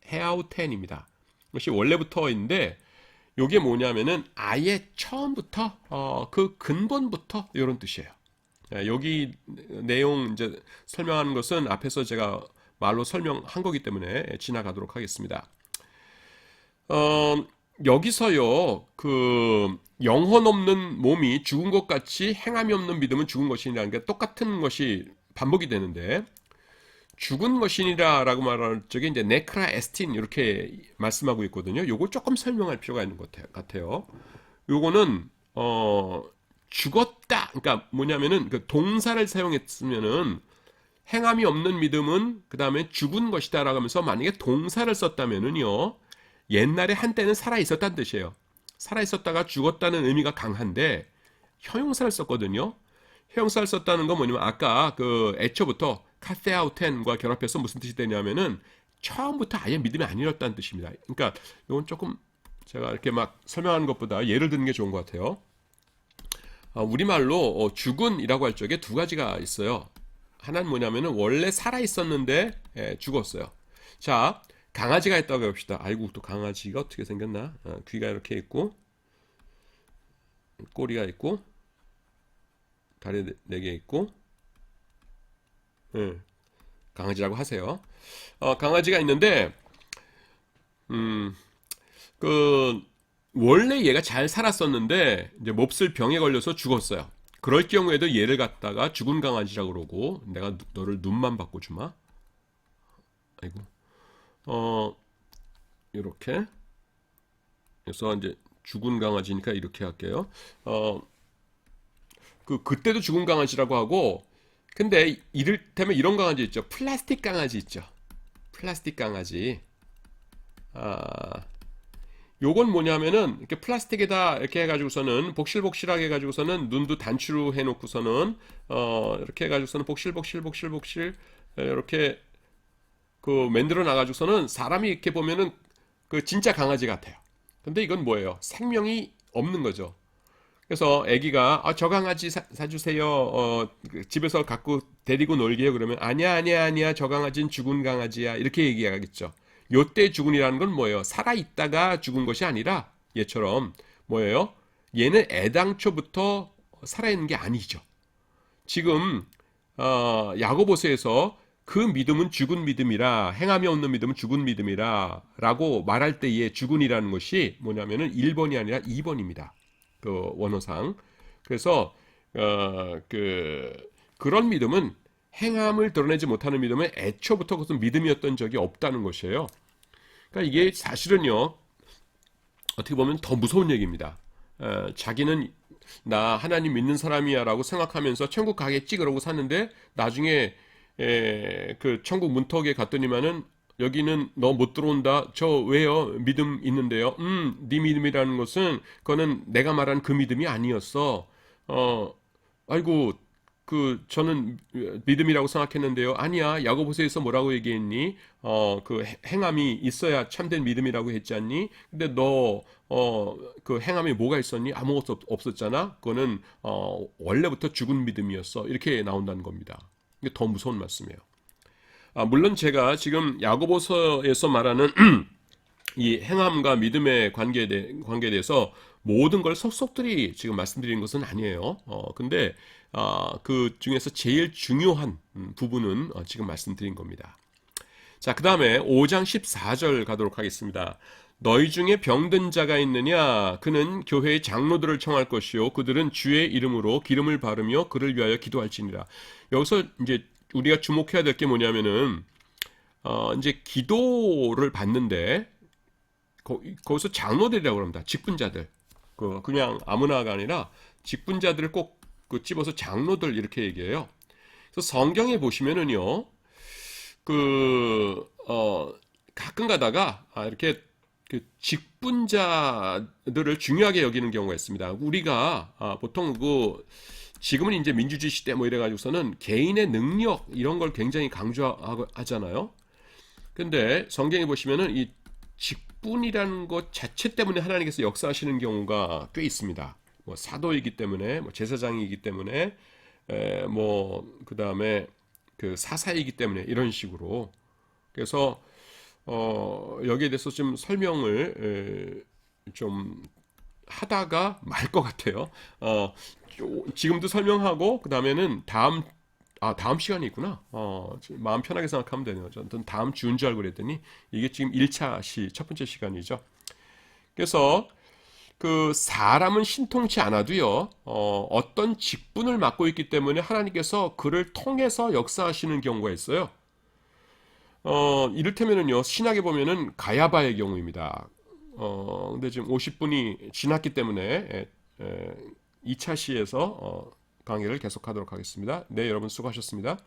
카스헤아우텐입니다. 이것이 원래부터인데 이게 뭐냐면은 아예 처음부터 그 근본부터 이런 뜻이에요. 여기 내용 이제 설명하는 것은 앞에서 제가 말로 설명한 거기 때문에 지나가도록 하겠습니다. 어, 여기서요, 그 영혼 없는 몸이 죽은 것 같이 행함이 없는 믿음은 죽은 것이라는 게 똑같은 것이 반복이 되는데, 죽은 것이니라라고 말할 적에 이제 네크라 에스틴 이렇게 말씀하고 있거든요. 요거 조금 설명할 필요가 있는 것 같아요. 요거는 죽었다. 그러니까 뭐냐면은 그 동사를 사용했으면은 행함이 없는 믿음은 그 다음에 죽은 것이다라고 하면서 만약에 동사를 썼다면은요. 옛날에 한때는 살아 있었다는 뜻이에요. 살아 있었다가 죽었다는 의미가 강한데 형용사를 썼거든요. 형용사를 썼다는 건 뭐냐면 아까 그 애초부터 카테아우텐과 결합해서 무슨 뜻이 되냐면은 처음부터 아예 믿음이 아니었다는 뜻입니다. 그러니까 이건 조금 제가 이렇게 막 설명하는 것보다 예를 드는 게 좋은 것 같아요. 우리말로 죽은이라고 할 적에 두 가지가 있어요. 하나는 뭐냐면은 원래 살아 있었는데 죽었어요. 자, 강아지가 있다고 해봅시다. 아이고, 또 강아지가 어떻게 생겼나? 귀가 이렇게 있고 꼬리가 있고 다리 네 개 있고 강아지라고 하세요. 강아지가 있는데 그 원래 얘가 잘 살았었는데 이제 몹쓸 병에 걸려서 죽었어요. 그럴 경우에도 얘를 갖다가 죽은 강아지라고 그러고 내가 너를 눈만 바꿔주마. 아이고. 이렇게 그래서 이제 죽은 강아지니까 이렇게 할게요. 그때도 죽은 강아지라고 하고 근데 이를테면 이런 강아지 있죠. 플라스틱 강아지 있죠. 플라스틱 강아지. 요건 뭐냐면은 이렇게 플라스틱에다 이렇게 해가지고서는 복실복실하게 해가지고서는 눈도 단추로 해놓고서는 이렇게 해가지고서는 복실복실 이렇게 그 만들어 놔가지고서는 사람이 이렇게 보면은 그 진짜 강아지 같아요. 근데 이건 뭐예요? 생명이 없는 거죠. 그래서 아기가 저 강아지 사주세요. 집에서 갖고 데리고 놀게요. 그러면 아니야 저 강아지는 죽은 강아지야 이렇게 얘기하겠죠. 요때 죽은이라는 건 뭐예요? 살아있다가 죽은 것이 아니라 얘처럼 뭐예요? 얘는 애당초부터 살아있는 게 아니죠. 지금 야고보서에서 그 믿음은 죽은 믿음이라 행함이 없는 믿음은 죽은 믿음이라 라고 말할 때의 죽은이라는 것이 뭐냐면은 1번이 아니라 2번입니다. 그 원어상. 그래서 그런 믿음은 행함을 드러내지 못하는 믿음은 애초부터 그것은 믿음이었던 적이 없다는 것이에요. 그러니까 이게 사실은요. 어떻게 보면 더 무서운 얘기입니다. 자기는 나 하나님 믿는 사람이야 라고 생각하면서 천국 가겠지 그러고 사는데 나중에 그 천국 문턱에 갔더니만은 여기는 너 못 들어온다. 저 왜요? 믿음 있는데요. 네 믿음이라는 것은 그거는 내가 말한 그 믿음이 아니었어. 아이고 저는 믿음이라고 생각했는데요. 아니야. 야고보서에서 뭐라고 얘기했니? 그 행함이 있어야 참된 믿음이라고 했지 않니? 근데 너 그 행함이 뭐가 있었니? 아무것도 없었잖아. 그거는 원래부터 죽은 믿음이었어. 이렇게 나온다는 겁니다. 이게 더 무서운 말씀이에요. 물론 제가 지금 야고보서에서 말하는 이 행함과 믿음의 관계에 대해서 모든 걸 속속들이 지금 말씀드리는 것은 아니에요. 근데 그 중에서 제일 중요한 부분은 지금 말씀드린 겁니다. 자, 그 다음에 5장 14절 가도록 하겠습니다. 너희 중에 병든 자가 있느냐? 그는 교회의 장로들을 청할 것이요. 그들은 주의 이름으로 기름을 바르며 그를 위하여 기도할지니라. 여기서 이제 우리가 주목해야 될 게 뭐냐면은 이제 기도를 받는데 거기서 장로들이라고 합니다. 직분자들. 그냥 아무나가 아니라 직분자들을 꼭 집어서 장로들 이렇게 얘기해요. 그래서 성경에 보시면은요, 가끔 가다가 이렇게 그 직분자들을 중요하게 여기는 경우가 있습니다. 우리가 보통 지금은 이제 민주주의 시대 뭐 이래가지고서는 개인의 능력 이런 걸 굉장히 강조하잖아요. 근데 성경에 보시면은 이 직분이라는 것 자체 때문에 하나님께서 역사하시는 경우가 꽤 있습니다. 뭐 사도이기 때문에, 뭐 제사장이기 때문에, 그 다음에 그 사사이기 때문에 이런 식으로. 그래서 여기에 대해서 좀 설명을 좀 하다가 말 것 같아요. 지금도 설명하고 그 다음에는 다음 시간이 있구나. 마음 편하게 생각하면 되네요. 저는 다음 주인 줄 알고 그랬더니 이게 지금 1차 첫 번째 시간이죠. 그래서 그 사람은 신통치 않아도요, 어떤 직분을 맡고 있기 때문에 하나님께서 그를 통해서 역사하시는 경우가 있어요. 이를테면은요, 신학에 보면은 가야바의 경우입니다. 근데 지금 50분이 지났기 때문에 2차 시에서 강의를 계속하도록 하겠습니다. 네, 여러분 수고하셨습니다.